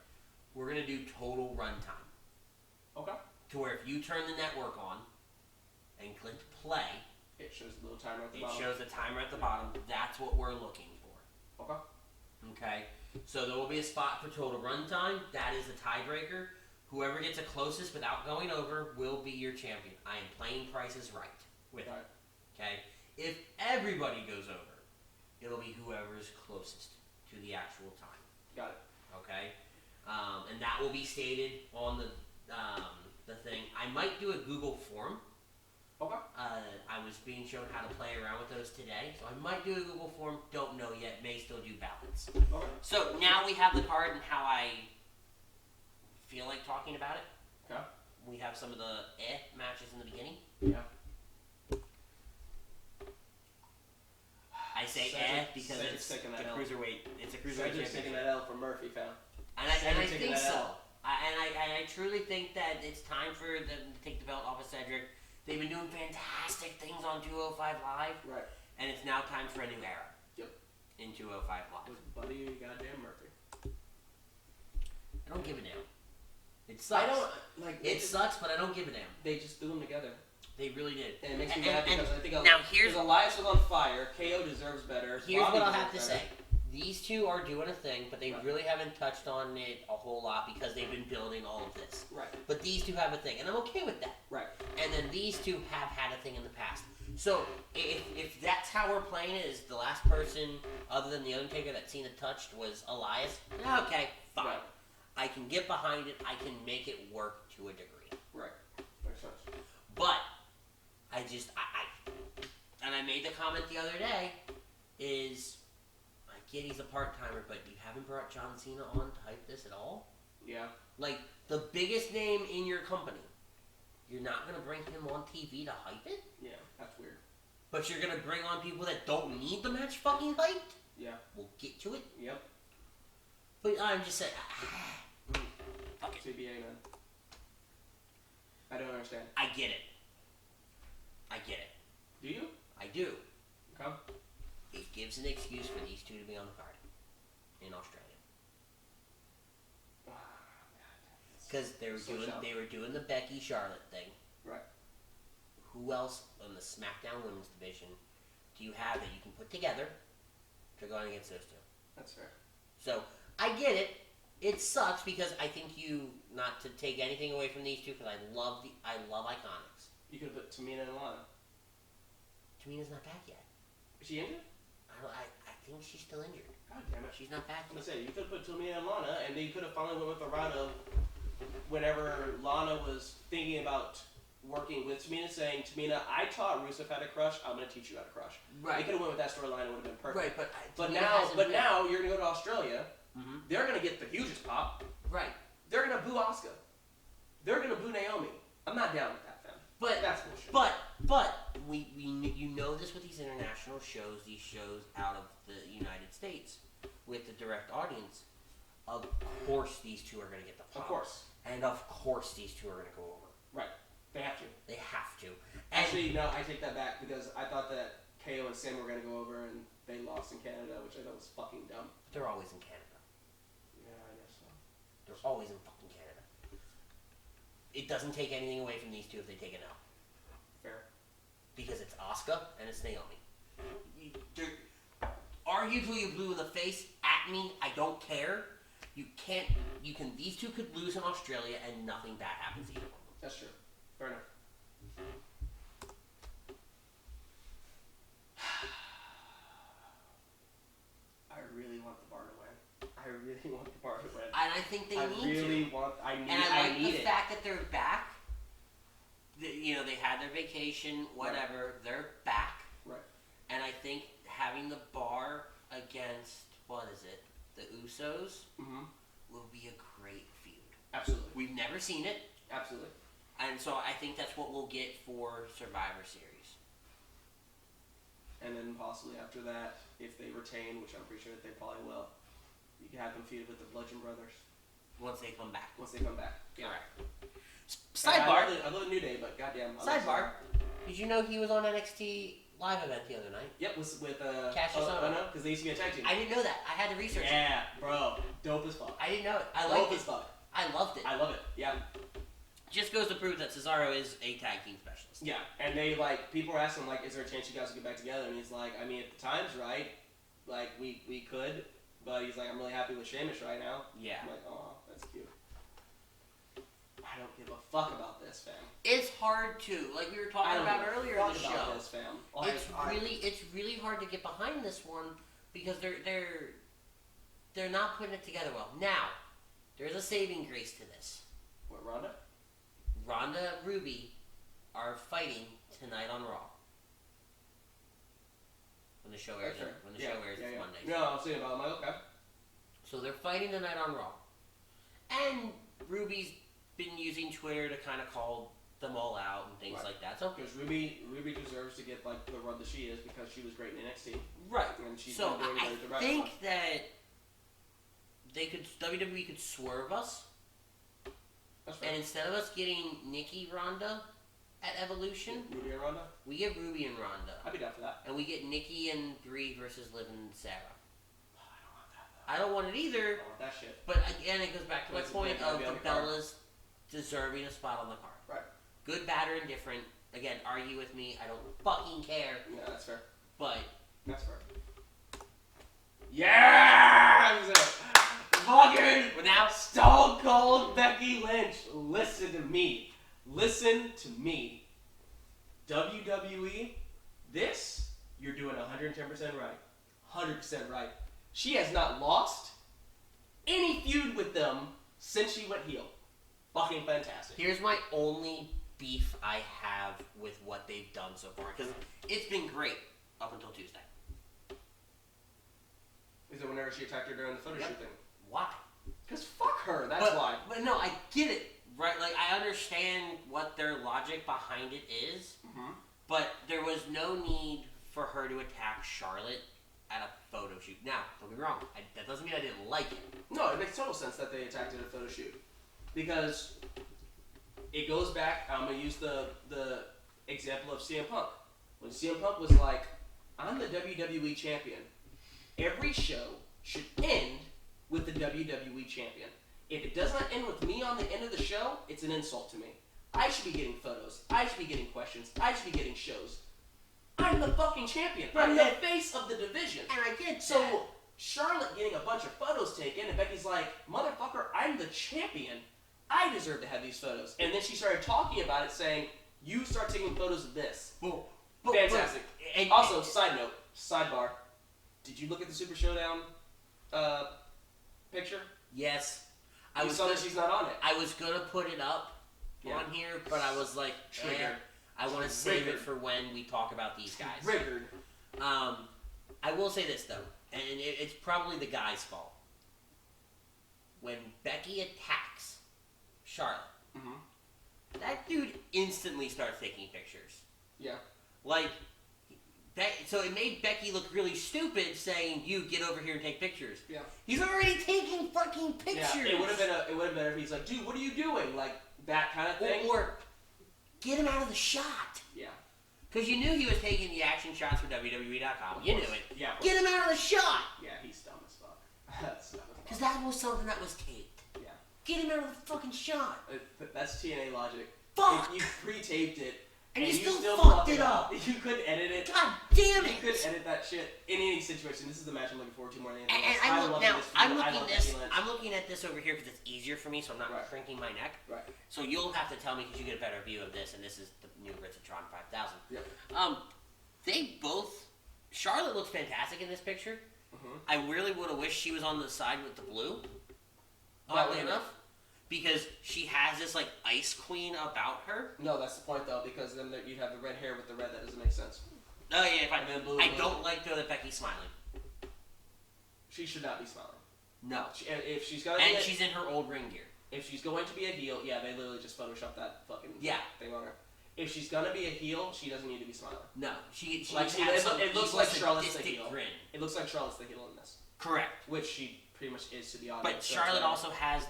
We're going to do total runtime. Okay. To where if you turn the network on and click play, it shows the little timer at the bottom. It shows the timer at the bottom. That's what we're looking for. Okay. Okay. So there will be a spot for total runtime. That is the tiebreaker. Whoever gets the closest without going over will be your champion. I am playing prices right with it. Okay? If everybody goes over, it'll be whoever's closest to the actual time. Got it. Okay? And that will be stated on the thing. I might do a Google form. Okay. I was being shown how to play around with those today, so I might do a Google form. Don't know yet. May still do ballots. Okay. So now we have the card and how I feel like talking about it. Okay. We have some of the matches in the beginning. Yeah. I say because it's a cruiserweight. It's a cruiserweight championship. Taking that L for Murphy, fam. And I think so. I truly think that it's time for them to take the belt off of Cedric. They've been doing fantastic things on 205 Live. Right. And it's now time for a new era. Yep. In 205 Live. With Buddy goddamn Murphy. I don't give a damn. It sucks. It sucks, but I don't give a damn. They just threw them together. They really did. And it makes me mad because I think now here's Elias was on fire. KO deserves better. Here's Bobby what I'll have to say. these two are doing a thing, but they really haven't touched on it a whole lot because they've been building all of this. Right. But these two have a thing, and I'm okay with that. Right. And then these two have had a thing in the past. So if that's how we're playing it, is the last person other than the Undertaker that Cena touched was Elias, okay, fine. Right. I can get behind it. I can make it work to a degree. Right. Makes sense. But I and I made the comment the other day, is I get he's a part-timer, but you haven't brought John Cena on to hype this at all? Yeah. Like, the biggest name in your company, you're not going to bring him on TV to hype it? Yeah, that's weird. But you're going to bring on people that don't need the match fucking hyped? Yeah. We'll get to it. Yep. But I'm just saying, fuck it. CBA, man. I don't understand. I get it. Do you? I do. Okay. It gives an excuse for these two to be on the card in Australia. Because they were doing the Becky Charlotte thing. Right. Who else on the SmackDown Women's division do you have that you can put together to go against those two? That's fair. So I get it. It sucks because I think not to take anything away from these two, because I love Iconics. You could have put Tamina and Lana. Tamina's not back yet. Is she injured? I think she's still injured. God damn it. She's not back yet. I'm gonna say, you could have put Tamina and Lana, and then you could have finally went with the route of whenever Lana was thinking about working with Tamina, saying, Tamina, I taught Rusev how to crush, I'm gonna teach you how to crush. Right. They could have went with that storyline, it would have been perfect. Right, but now you're gonna go to Australia. Mm-hmm. They're gonna get the hugest pop. Right. They're gonna boo Asuka. They're gonna boo Naomi. I'm not down with that, fam. But that's bullshit. But you know this with these international shows, these shows out of the United States with the direct audience. Of course, these two are gonna get the pop. Of course. And of course, these two are gonna go over. Right. They have to. They have to. Actually, no, I take that back because I thought that KO and Sam were gonna go over and they lost in Canada, which I thought was fucking dumb. They're always in Canada. Yeah, I guess so. They're always in fucking Canada. It doesn't take anything away from these two if they take it out. Fair. Because it's Asuka and it's Naomi. Argue till you blue in the face at me. I don't care. These two could lose in Australia and nothing bad happens either one. That's true. Fair enough. I really want the bar to win. And I think they need to. I like the fact that they're back. They had their vacation, whatever. Right. They're back. Right. And I think having the bar against, the Usos, will be a great feud. Absolutely. We've never seen it. Absolutely. And so I think that's what we'll get for Survivor Series. And then possibly after that, if they retain, which I'm pretty sure that they probably will, you can have them feud with the Bludgeon Brothers. Once they come back. Yeah. Alright. Sidebar. I love New Day, but goddamn. Sidebar. Did you know he was on NXT live event the other night? Yep, with Cassius Ohno. No, because they used to be a tag team. I didn't know that. I had to research it. Yeah, bro. Dope as fuck. I didn't know it. I liked it. Dope as fuck. I loved it. I love it. Yeah. Just goes to prove that Cesaro is a tag team specialist. Yeah, and they people are asking is there a chance you guys will get back together? And he's like, I mean, if the time's right, we could, but he's like, I'm really happy with Sheamus right now. Yeah. I'm like, oh, that's cute. I don't give a fuck about this, fam. It's hard to, like we were talking about earlier in the show. About this, fam. It's really hard to get behind this one because they're not putting it together well. Now, there's a saving grace to this. What, Ronda? Ronda and Ruby are fighting tonight on Raw. When the show airs, it's Monday. No, I'm saying about okay. So they're fighting tonight on Raw. And Ruby's been using Twitter to kind of call them all out and things like that. So because Ruby deserves to get the run that she is because she was great in NXT. Right. And she's so been doing I the right think one. that WWE could swerve us. That's right. And instead of us getting Nikki Ronda at Evolution, Ruby and Ronda? We get Ruby and Ronda. I'd be down for that. And we get Nikki and Brie versus Liv and Sarah. Oh, I don't want that though. I don't want it either. I don't want that shit. But again, it goes back to my point of the Bellas deserving a spot on the card. Right. Good, bad, or indifferent. Again, argue with me. I don't fucking care. Yeah, that's fair. But that's fair. Yes! Fucking now Stone Cold Becky Lynch. Listen to me. Listen to me. WWE, this, you're doing 110% right. 100% right. She has not lost any feud with them since she went heel. Fucking fantastic. Here's my only beef I have with what they've done so far, because it's been great up until Tuesday. Is it whenever she attacked her during the photo shoot thing? Why? Because fuck her, that's why. But no, I get it, right? Like, I understand what their logic behind it is, but there was no need for her to attack Charlotte at a photo shoot. Now, don't get me wrong, that doesn't mean I didn't like it. No, it makes total sense that they attacked it at a photo shoot. Because it goes back, I'm going to use the example of CM Punk. When CM Punk was like, I'm the WWE champion, every show should end with the WWE champion. If it does not end with me on the end of the show, it's an insult to me. I should be getting photos. I should be getting questions. I should be getting shows. I'm the fucking champion. I'm the face of the division. And I get so that. Charlotte getting a bunch of photos taken, and Becky's like, motherfucker, I'm the champion. I deserve to have these photos. And then she started talking about it, saying, you start taking photos of this. Fantastic. And also, side note, sidebar, did you look at the Super ShowDown picture? Yes. I saw that she's not on it. I was going to put it up on here, but I was like, triggered. I want to save it for when we talk about these guys. Triggered. I will say this, though, and it's probably the guy's fault. When Becky attacks Charlotte, that dude instantly starts taking pictures. Yeah. Like, so it made Becky look really stupid saying, you get over here and take pictures. Yeah. He's already taking fucking pictures. Yeah, it would have been if he's like, dude, what are you doing? Like, that kind of thing. Or get him out of the shot. Yeah. Because you knew he was taking the action shots for WWE.com. You knew it. Yeah. Get him out of the shot. Yeah, he's dumb as fuck. That's dumb as fuck. Because that was something that was taped. Yeah. Get him out of the fucking shot. That's TNA logic. Fuck. If you pre-taped it. And you still fucked it up. You couldn't edit it. God damn it. You couldn't edit that shit in any situation. This is the match I'm looking forward to more than anything else. I'm looking at this over here because it's easier for me, so I'm not cranking my neck. Right. So you'll have to tell me because you get a better view of this, and this is the new Ritzatron 5000. Yep. Charlotte looks fantastic in this picture. I really would have wished she was on the side with the blue. Oddly enough. Because she has this, like, ice queen about her. No, that's the point, though, because then you'd have the red hair with the red. That doesn't make sense. Oh, yeah, I don't like, though, that Becky's smiling. She should not be smiling. No. If she's got and she's in her old ring gear. If she's going to be a heel, yeah, they literally just photoshopped that fucking thing on her. If she's going to be a heel, she doesn't need to be smiling. No. It looks like Charlotte's the heel. Grin. It looks like Charlotte's the heel in this. Correct. Which she pretty much is to the audience. But Charlotte also has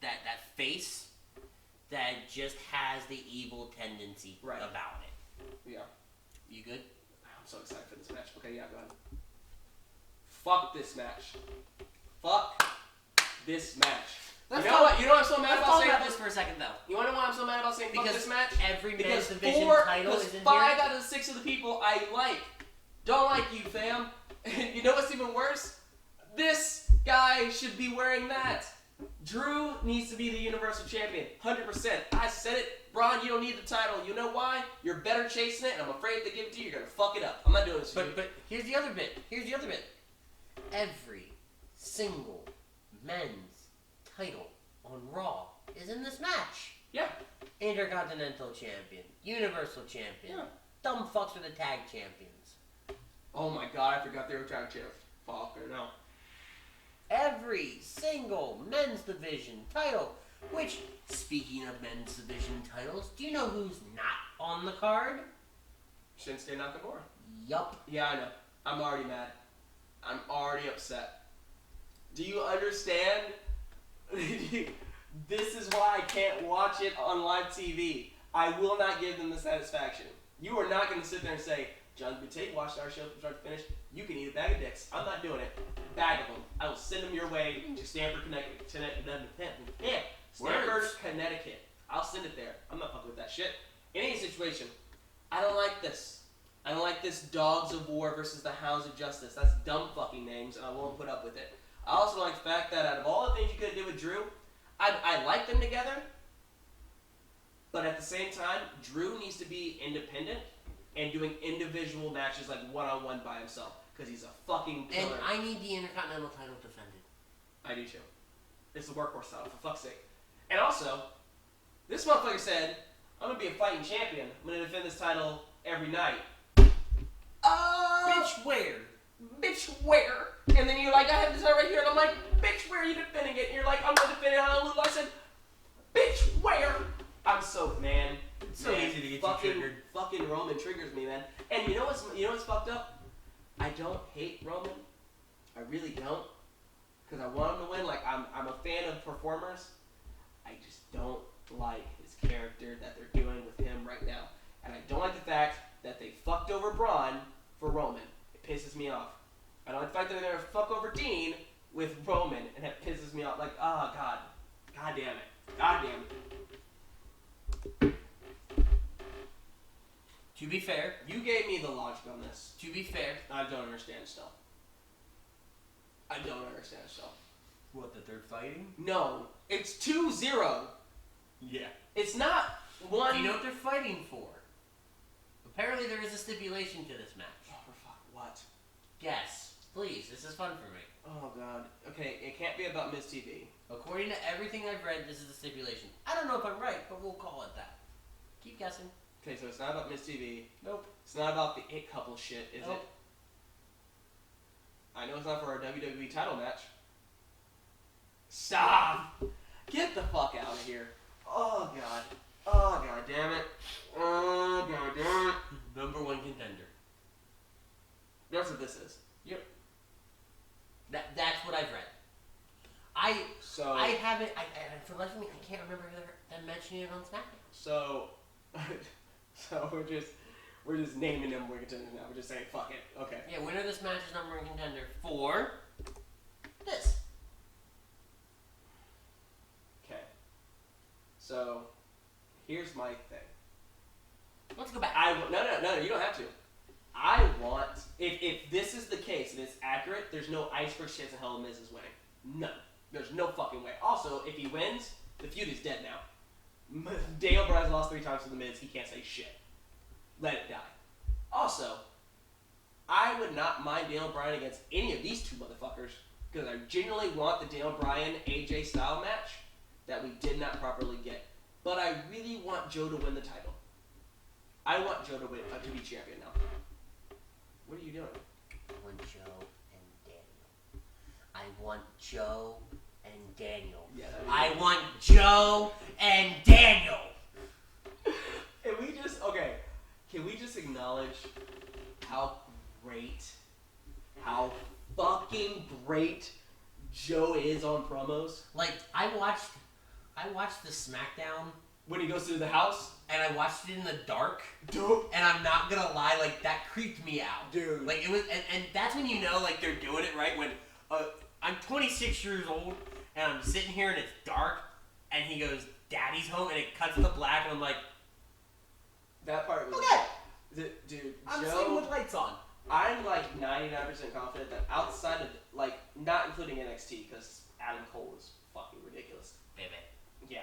that face that just has the evil tendency about it. Yeah. You good? I'm so excited for this match. Okay, yeah, go ahead. Fuck this match. Fuck this match. You know what I'm so mad about saying? Let's talk about this for a second, though. You want to know why I'm so mad about saying fuck this match? Every men's division title is in here. 5 out of the 6 of the people I like don't like you, fam. And you know what's even worse? This guy should be wearing that. Drew needs to be the Universal Champion, 100%. I said it. Braun, you don't need the title. You know why? You're better chasing it, and I'm afraid if they give it to you, you're going to fuck it up. I'm not doing this to you. But here's the other bit. Every single men's title on Raw is in this match. Yeah. Intercontinental Champion, Universal Champion, dumb fucks for the tag champions. Oh my god, I forgot they were tag champs. Fuck, or no. Every single men's division title. Which, speaking of men's division titles, do you know who's not on the card? Shinsuke Nakamura. Yup. Yeah, I know. I'm already mad. I'm already upset. Do you understand? This is why I can't watch it on live TV. I will not give them the satisfaction. You are not going to sit there and say, John Boutte watched our show from start to finish. You can eat a bag of dicks. I'm not doing it. Bag of them. I will send them your way to Stamford, Connecticut. Stamford, Connecticut. I'll send it there. I'm not fucking with that shit. In any situation, I don't like this. I don't like this Dogs of War versus the Hounds of Justice. That's dumb fucking names, and I won't put up with it. I also like the fact that out of all the things you could have did with Drew, I like them together, but at the same time, Drew needs to be independent and doing individual matches like one-on-one by himself, because he's a fucking killer. And I need the Intercontinental title defended. I do too. It's the workhorse title, for fuck's sake. And also, this motherfucker said, I'm going to be a fighting champion. I'm going to defend this title every night. Bitch, where? Bitch, where? And then you're like, I have this right here. And I'm like, bitch, where are you defending it? And you're like, I'm going to defend it in Honolulu. I said, bitch, where? I'm so, man. It's so easy to get fucking, you triggered. Fucking Roman triggers me, man. And you know what's fucked up? I don't hate Roman. I really don't. Because I want him to win. Like, I'm a fan of performers. I just don't like his character that they're doing with him right now. And I don't like the fact that they fucked over Braun for Roman. It pisses me off. I don't like the fact that they're going to fuck over Dean with Roman, and it pisses me off. Like, oh, God. God damn it. God damn it. To be fair, You gave me the logic on this. to be fair, I don't understand still. I don't understand still. what, that they're fighting? No. It's 2-0. Yeah. It's not one... Do you know what they're fighting for? Apparently there is a stipulation to this match. Oh, for fuck, what? Guess. Please, this is fun for me. Oh, God. Okay, it can't be about Miz TV. According to everything I've read, this is the stipulation. I don't know if I'm right, but we'll call it that. Keep guessing. Okay, so it's not about Miz TV. Nope. It's not about the It Couple shit, is Nope. it? I know it's not for a WWE title match. Stop! Get the fuck out of here. Oh, God. Oh, God damn it. Oh, God damn it. Number one contender. That's what this is. Yep. That's what I've read. I haven't. For the life of me, I can't remember them mentioning it on SmackDown. So we're just naming them winner contenders now. We're just saying fuck it. Okay. Yeah, winner of this match is number one contender for this. Okay. So here's my thing. Let's go back. No, you don't have to. I want if this is the case and it's accurate, there's no iceberg chance in hell Miz is winning. None. There's no fucking way. Also, if he wins, the feud is dead now. Daniel Bryan's lost 3 times to the Miz. He can't say shit. Let it die. Also, I would not mind Daniel Bryan against any of these two motherfuckers because I genuinely want the Daniel Bryan AJ style match that we did not properly get. But I really want Joe to win the title. I want Joe to win to be champion now. What are you doing? I want Joe and Daniel. I want Joe and Daniel. Yeah, I want Joe and Daniel. Can we just acknowledge how fucking great Joe is on promos? Like, I watched the SmackDown When he goes through the house? and I watched it in the dark. Dude. And I'm not gonna lie, like, that creeped me out. Dude. Like, it was, and that's when you know, like, they're doing it right, when I'm 26 years old, and I'm sitting here and it's dark, and he goes, Daddy's home, and it cuts to black, and I'm like, That part was... okay, Dude, I'm Joe... sleeping with lights on. I'm like 99% confident that outside of, like, not including NXT, because Adam Cole is fucking ridiculous. Baby. Yeah.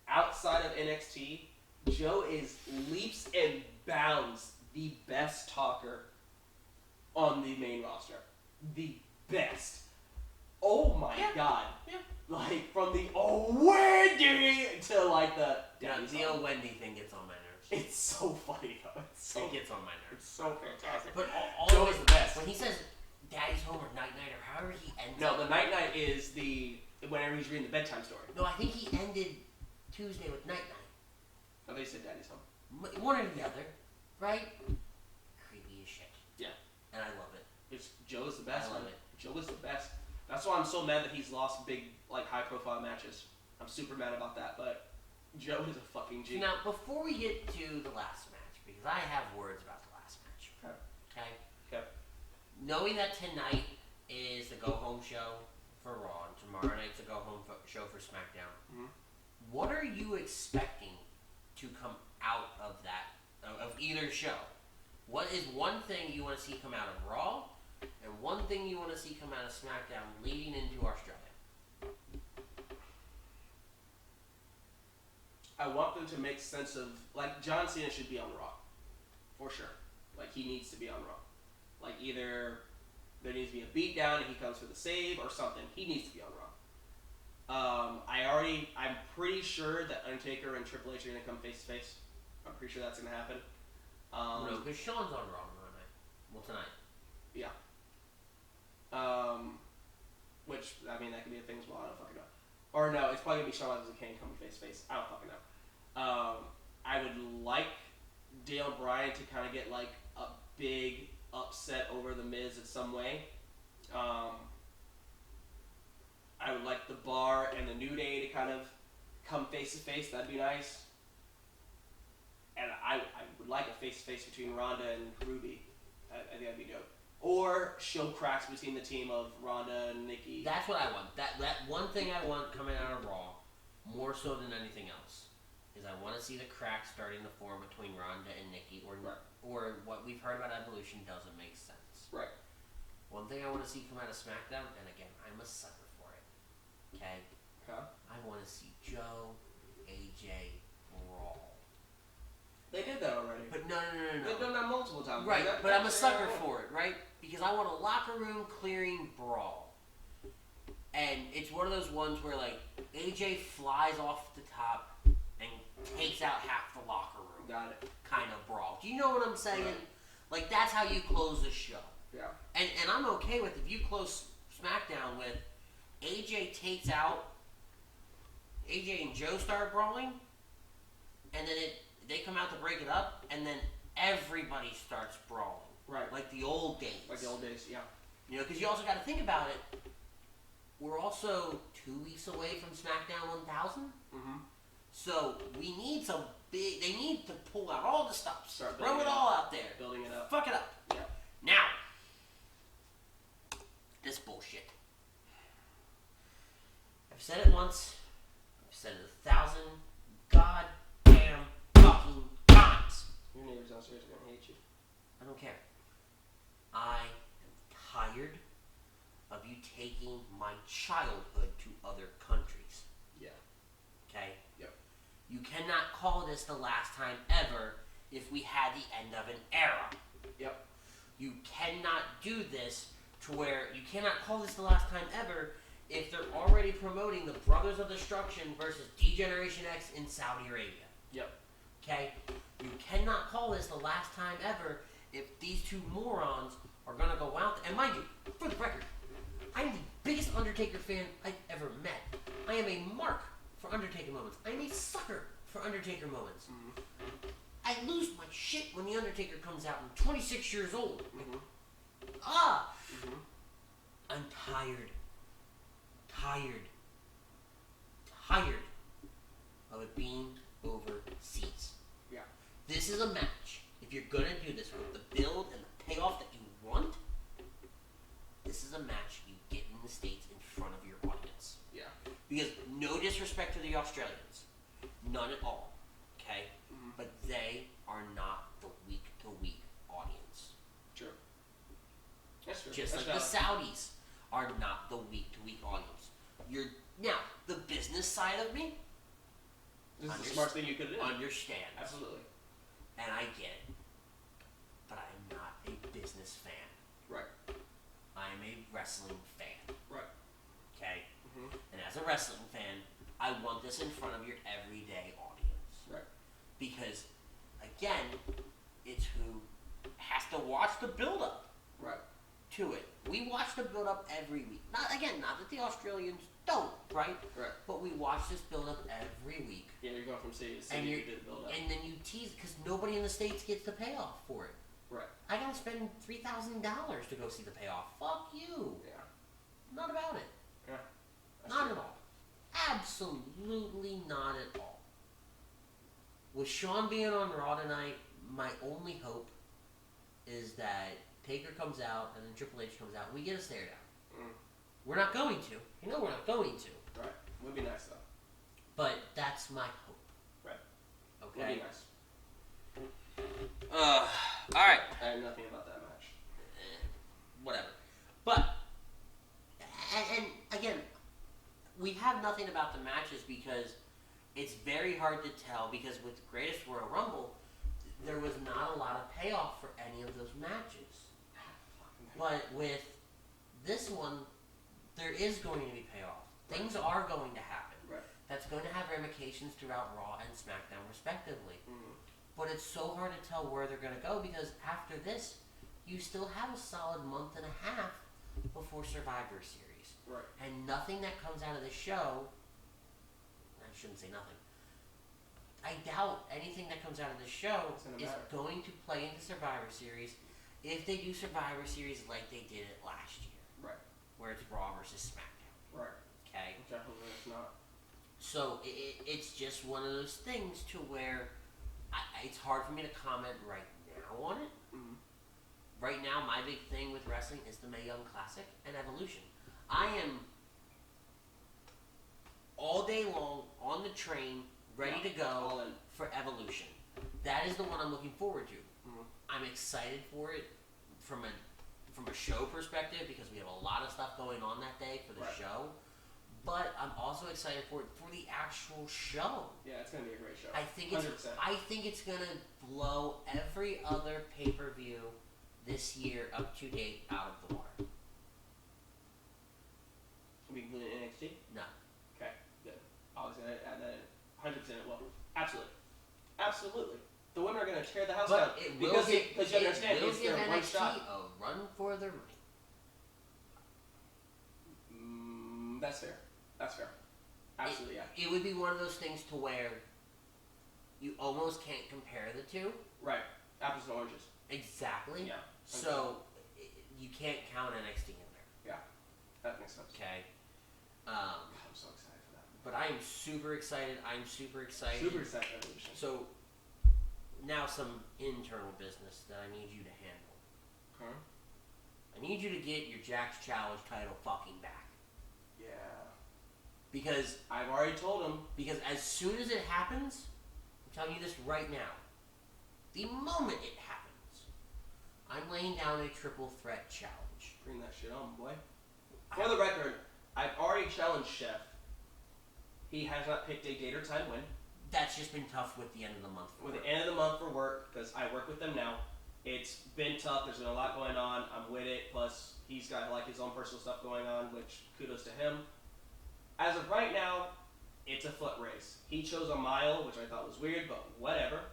Outside of NXT, Joe is leaps and bounds the best talker on the main roster. The best. Oh my god. Yeah. Like, from the Wendy to, like, the... The old Wendy thing gets on my nerves. It's so funny, though. It gets on my nerves. It's so fantastic. But Joe always is the best. When he says Daddy's home or Night Night or however he ends No, it. the Night Night is whenever he's reading the bedtime story. No, I think he ended Tuesday with Night Night. Oh, they said Daddy's home. One or the other, right? Creepy as shit. Yeah. And I love it. Joe's the best, I love man. it. Joe is the best. That's why I'm so mad that he's lost big, like, high-profile matches. I'm super mad about that, but Joe is a fucking G. Now, before we get to the last match, because I have words about the last match. Okay? Knowing that tonight is the go-home show for Raw, and tomorrow night's the go-home show for SmackDown, what are you expecting to come out of that, of either show? What is one thing you want to see come out of Raw, and one thing you want to see come out of SmackDown leading into Australia? I want them to make sense of, like, John Cena should be on Raw, for sure. Like, he needs to be on Raw. Like, either there needs to be a beatdown and he comes for the save or something. He needs to be on Raw. I'm pretty sure that Undertaker and Triple H are going to come face to face. I'm pretty sure that's going to happen. No, because Shawn's on Raw tonight. Well, tonight. Yeah. Which, I mean, that could be a thing as well. I don't fucking know. Or no, it's probably going to be Shawn Michaels and Kane coming face to face. I don't fucking know. I would like Dale Bryan to kind of get, like, a big upset over The Miz in some way. I would like the Bar and the New Day to kind of come face to face. That'd be nice. And I would like a face to face between Ronda and Ruby. I think that'd be dope. Or show cracks between the team of Ronda and Nikki. That's what I want. That one thing I want coming out of Raw, more so than anything else, is I want to see the cracks starting to form between Ronda and Nikki, or what we've heard about Evolution doesn't make sense. Right. One thing I want to see come out of SmackDown, and again, I'm a sucker for it. Okay? Huh? I want to see Joe, AJ, Raw. They did that already. But no. They've done that multiple times. Right, but I'm a sucker for it, right? Because I want a locker room clearing brawl. And it's one of those ones where, like, AJ flies off the top and takes out half the locker room. Got it. Kind of brawl. Do you know what I'm saying? Right. Like, that's how you close the show. Yeah. And I'm okay with if you close SmackDown with AJ takes out, AJ and Joe start brawling, and then they come out to break it up, and then everybody starts brawling. Right. Like the old days. Like the old days, yeah. You know, because you also got to think about it. We're also 2 weeks away from SmackDown 1000. Mm-hmm. So we need some big. They need to pull out all the stops. Start Throw it all out there. Building it up. Fuck it up. Yeah. Now, this bullshit. I've said it once. I've said it 1,000 goddamn fucking times. Your neighbors downstairs are gonna hate you. I don't care. I am tired of you taking my childhood to other countries. Yeah. Okay? Yep. You cannot call this the last time ever if we had the end of an era. Yep. You cannot do this to where you cannot call this the last time ever if they're already promoting the Brothers of Destruction versus D-Generation X in Saudi Arabia. Yep. Okay? You cannot call this the last time ever if these two morons are going to go out. And mind you, for the record, I'm the biggest Undertaker fan I've ever met. I am a mark for Undertaker moments. I'm a sucker for Undertaker moments. Mm-hmm. I lose my shit when The Undertaker comes out. I'm 26 years old. Mm-hmm. Mm-hmm. I'm tired of it being overseas. Yeah. This is a match. If you're gonna do this with the build and the payoff that you want, this is a match you get in the States in front of your audience. Yeah. Because no disrespect to the Australians, none at all, okay? Mm-hmm. But they are not the week-to-week audience. True. That's true. Just That's like valid. the Saudis are not the week-to-week audience. Now, the business side of me, This is the smart thing you could do. understand. Absolutely. And I get it. But I am not a business fan. Right. I am a wrestling fan. Right. Okay? Mm-hmm. And as a wrestling fan, I want this in front of your everyday audience. Right. Because, again, it's who has to watch the build-up. Right. To it. We watch the build-up every week. Not that the Australians don't, right? Right. But we watch this build-up every week. Yeah, you're going from city to city to do the build up. And then you tease, because nobody in the States gets the payoff for it. Right. I gotta spend $3,000 to go see the payoff. Fuck you. Yeah. Not about it. Yeah. Not at all. Absolutely not at all. With Shawn being on Raw tonight, my only hope is that Taker comes out and then Triple H comes out and we get a stare down. Mm. We're not going to. You know we're not going to. Right. Would be nice though. But that's my hope. Right. Okay? Would be nice. All right. I know nothing about that match. Whatever. But, and again, we have nothing about the matches because it's very hard to tell because with Greatest Royal Rumble, there was not a lot of payoff for any of those matches. But with this one, there is going to be payoff. Things are going to happen. Right. That's going to have ramifications throughout Raw and SmackDown, respectively. Mm-hmm. But it's so hard to tell where they're going to go because after this, you still have a solid month and a half before Survivor Series. Right. And nothing that comes out of the show, I shouldn't say nothing, I doubt anything that comes out of the show is going to play into Survivor Series if they do Survivor Series like they did it last year. Right. Where it's Raw versus SmackDown. Right. Okay? Definitely it's not. So it's just one of those things to where it's hard for me to comment right now on it. Mm-hmm. Right now, my big thing with wrestling is the Mae Young Classic and Evolution. I am all day long on the train, ready to go for Evolution. That is the one I'm looking forward to. Mm-hmm. I'm excited for it from a show perspective because we have a lot of stuff going on that day for the show. But I'm also excited for it for the actual show. Yeah, it's gonna be a great show. I think it's gonna blow every other pay-per-view this year up to date out of the water. We including NXT? No. Okay, good. I was gonna add that in. 100% it will. Absolutely. Absolutely. The women are gonna tear the house down. Because you understand, it's their one shot. A run for the ring. That's fair. That's fair. Absolutely, yeah. It would be one of those things to where you almost can't compare the two. Right. Apples and oranges. Exactly. Yeah. So you can't count NXT in there. Yeah. That makes sense. Okay. I'm so excited for that. But I am super excited. Super excited Evolution. So now some internal business that I need you to handle. Huh? I need you to get your Jax Challenge title fucking back. Yeah. Because I've already told him. Because as soon as it happens, I'm telling you this right now, the moment it happens, I'm laying down a triple threat challenge. Bring that shit on, boy. For the record, I've already challenged Chef. He has not picked a date or time when. That's just been tough with the end of the month. With the end of the month for work, because I work with them now. It's been tough. There's been a lot going on. I'm with it. Plus, he's got like his own personal stuff going on, which kudos to him. As of right now, it's a foot race. He chose a mile, which I thought was weird, but whatever.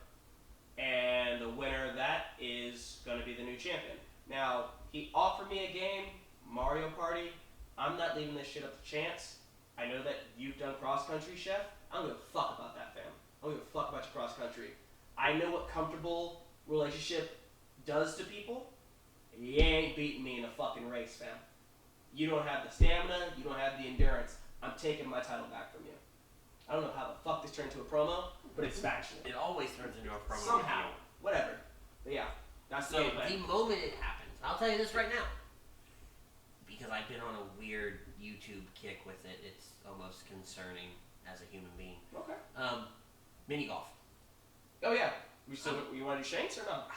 And the winner of that is going to be the new champion. Now, he offered me a game, Mario Party. I'm not leaving this shit up to chance. I know that you've done cross-country, Chef. I don't give a fuck about that, fam. I don't give a fuck about your cross-country. I know what comfortable relationship does to people. You ain't beating me in a fucking race, fam. You don't have the stamina. You don't have the endurance. I'm taking my title back from you. I don't know how the fuck this turned into a promo, but it's factual. It always turns into a promo. Somehow. Whatever. But yeah, that's the game plan. The moment it happens, I'll tell you this right now. Because I've been on a weird YouTube kick with it. It's almost concerning as a human being. Okay. Mini golf. Oh yeah. You want to do Shanks or not?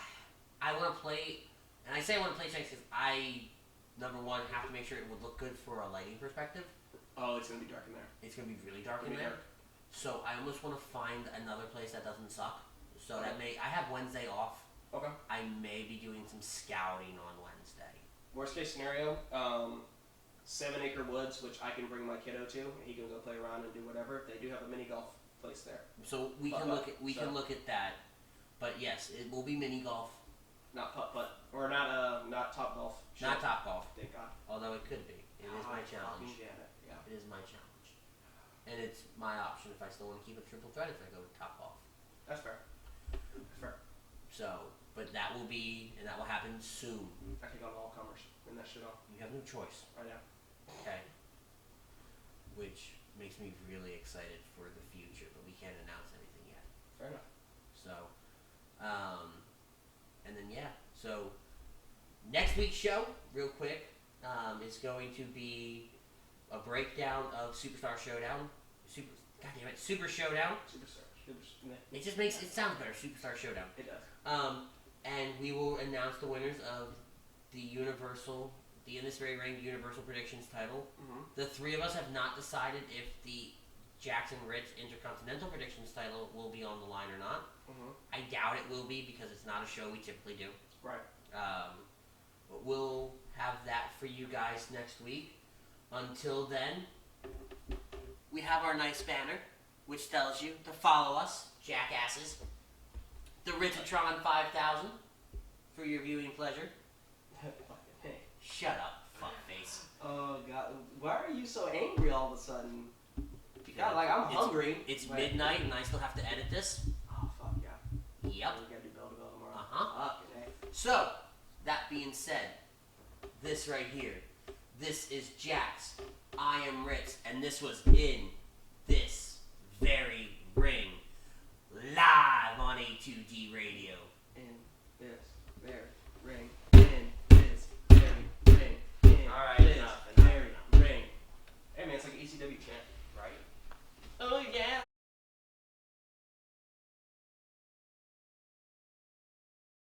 I want to play, and I say I want to play Shanks because I, number one, have to make sure it would look good for a lighting perspective. Oh, it's going to be dark in there. It's going to be really dark in there. So I almost want to find another place that doesn't suck. So that I have Wednesday off. Okay. I may be doing some scouting on Wednesday. Worst case scenario, 7 Acre Woods, which I can bring my kiddo to, and he can go play around and do whatever. They do have a mini golf place there. So we can look at that. But yes, it will be mini golf. Not putt-putt. Or not Top Golf. Not Top Golf. Thank God. Although it could be. It is my challenge. Yeah. It is my challenge. And it's my option if I still want to keep a triple threat if I go with Top Golf. That's fair. So, but that will happen soon. I take on all comers. Bring that shit on. You have no choice. I know. Okay. Which makes me really excited for the future, but we can't announce anything yet. Fair enough. So, and then so next week's show, real quick, is going to be a breakdown of Superstar ShowDown. Super ShowDown. Superstar. It just makes it sound better. Superstar ShowDown. It does. and we will announce the winners of the Indisputed Ring Universal Predictions title. Mm-hmm. The three of us have not decided if the Jax and Ritz Intercontinental Predictions title will be on the line or not. Mm-hmm. I doubt it will be because it's not a show we typically do. Right. But we'll have that for you guys next week. Until then, we have our nice banner, which tells you to follow us, jackasses. The Ritzatron 5000 for your viewing pleasure. Hey. Shut up, fuckface. Oh god, why are you so angry all of a sudden? God, like I'm hungry. It's midnight and I still have to edit this. Oh fuck yeah. Yep. We gotta do bell to bell tomorrow. Uh-huh. Okay. So, that being said, this right here, this is Jax, I am Ritz, and this was in this very ring, live on A2D Radio.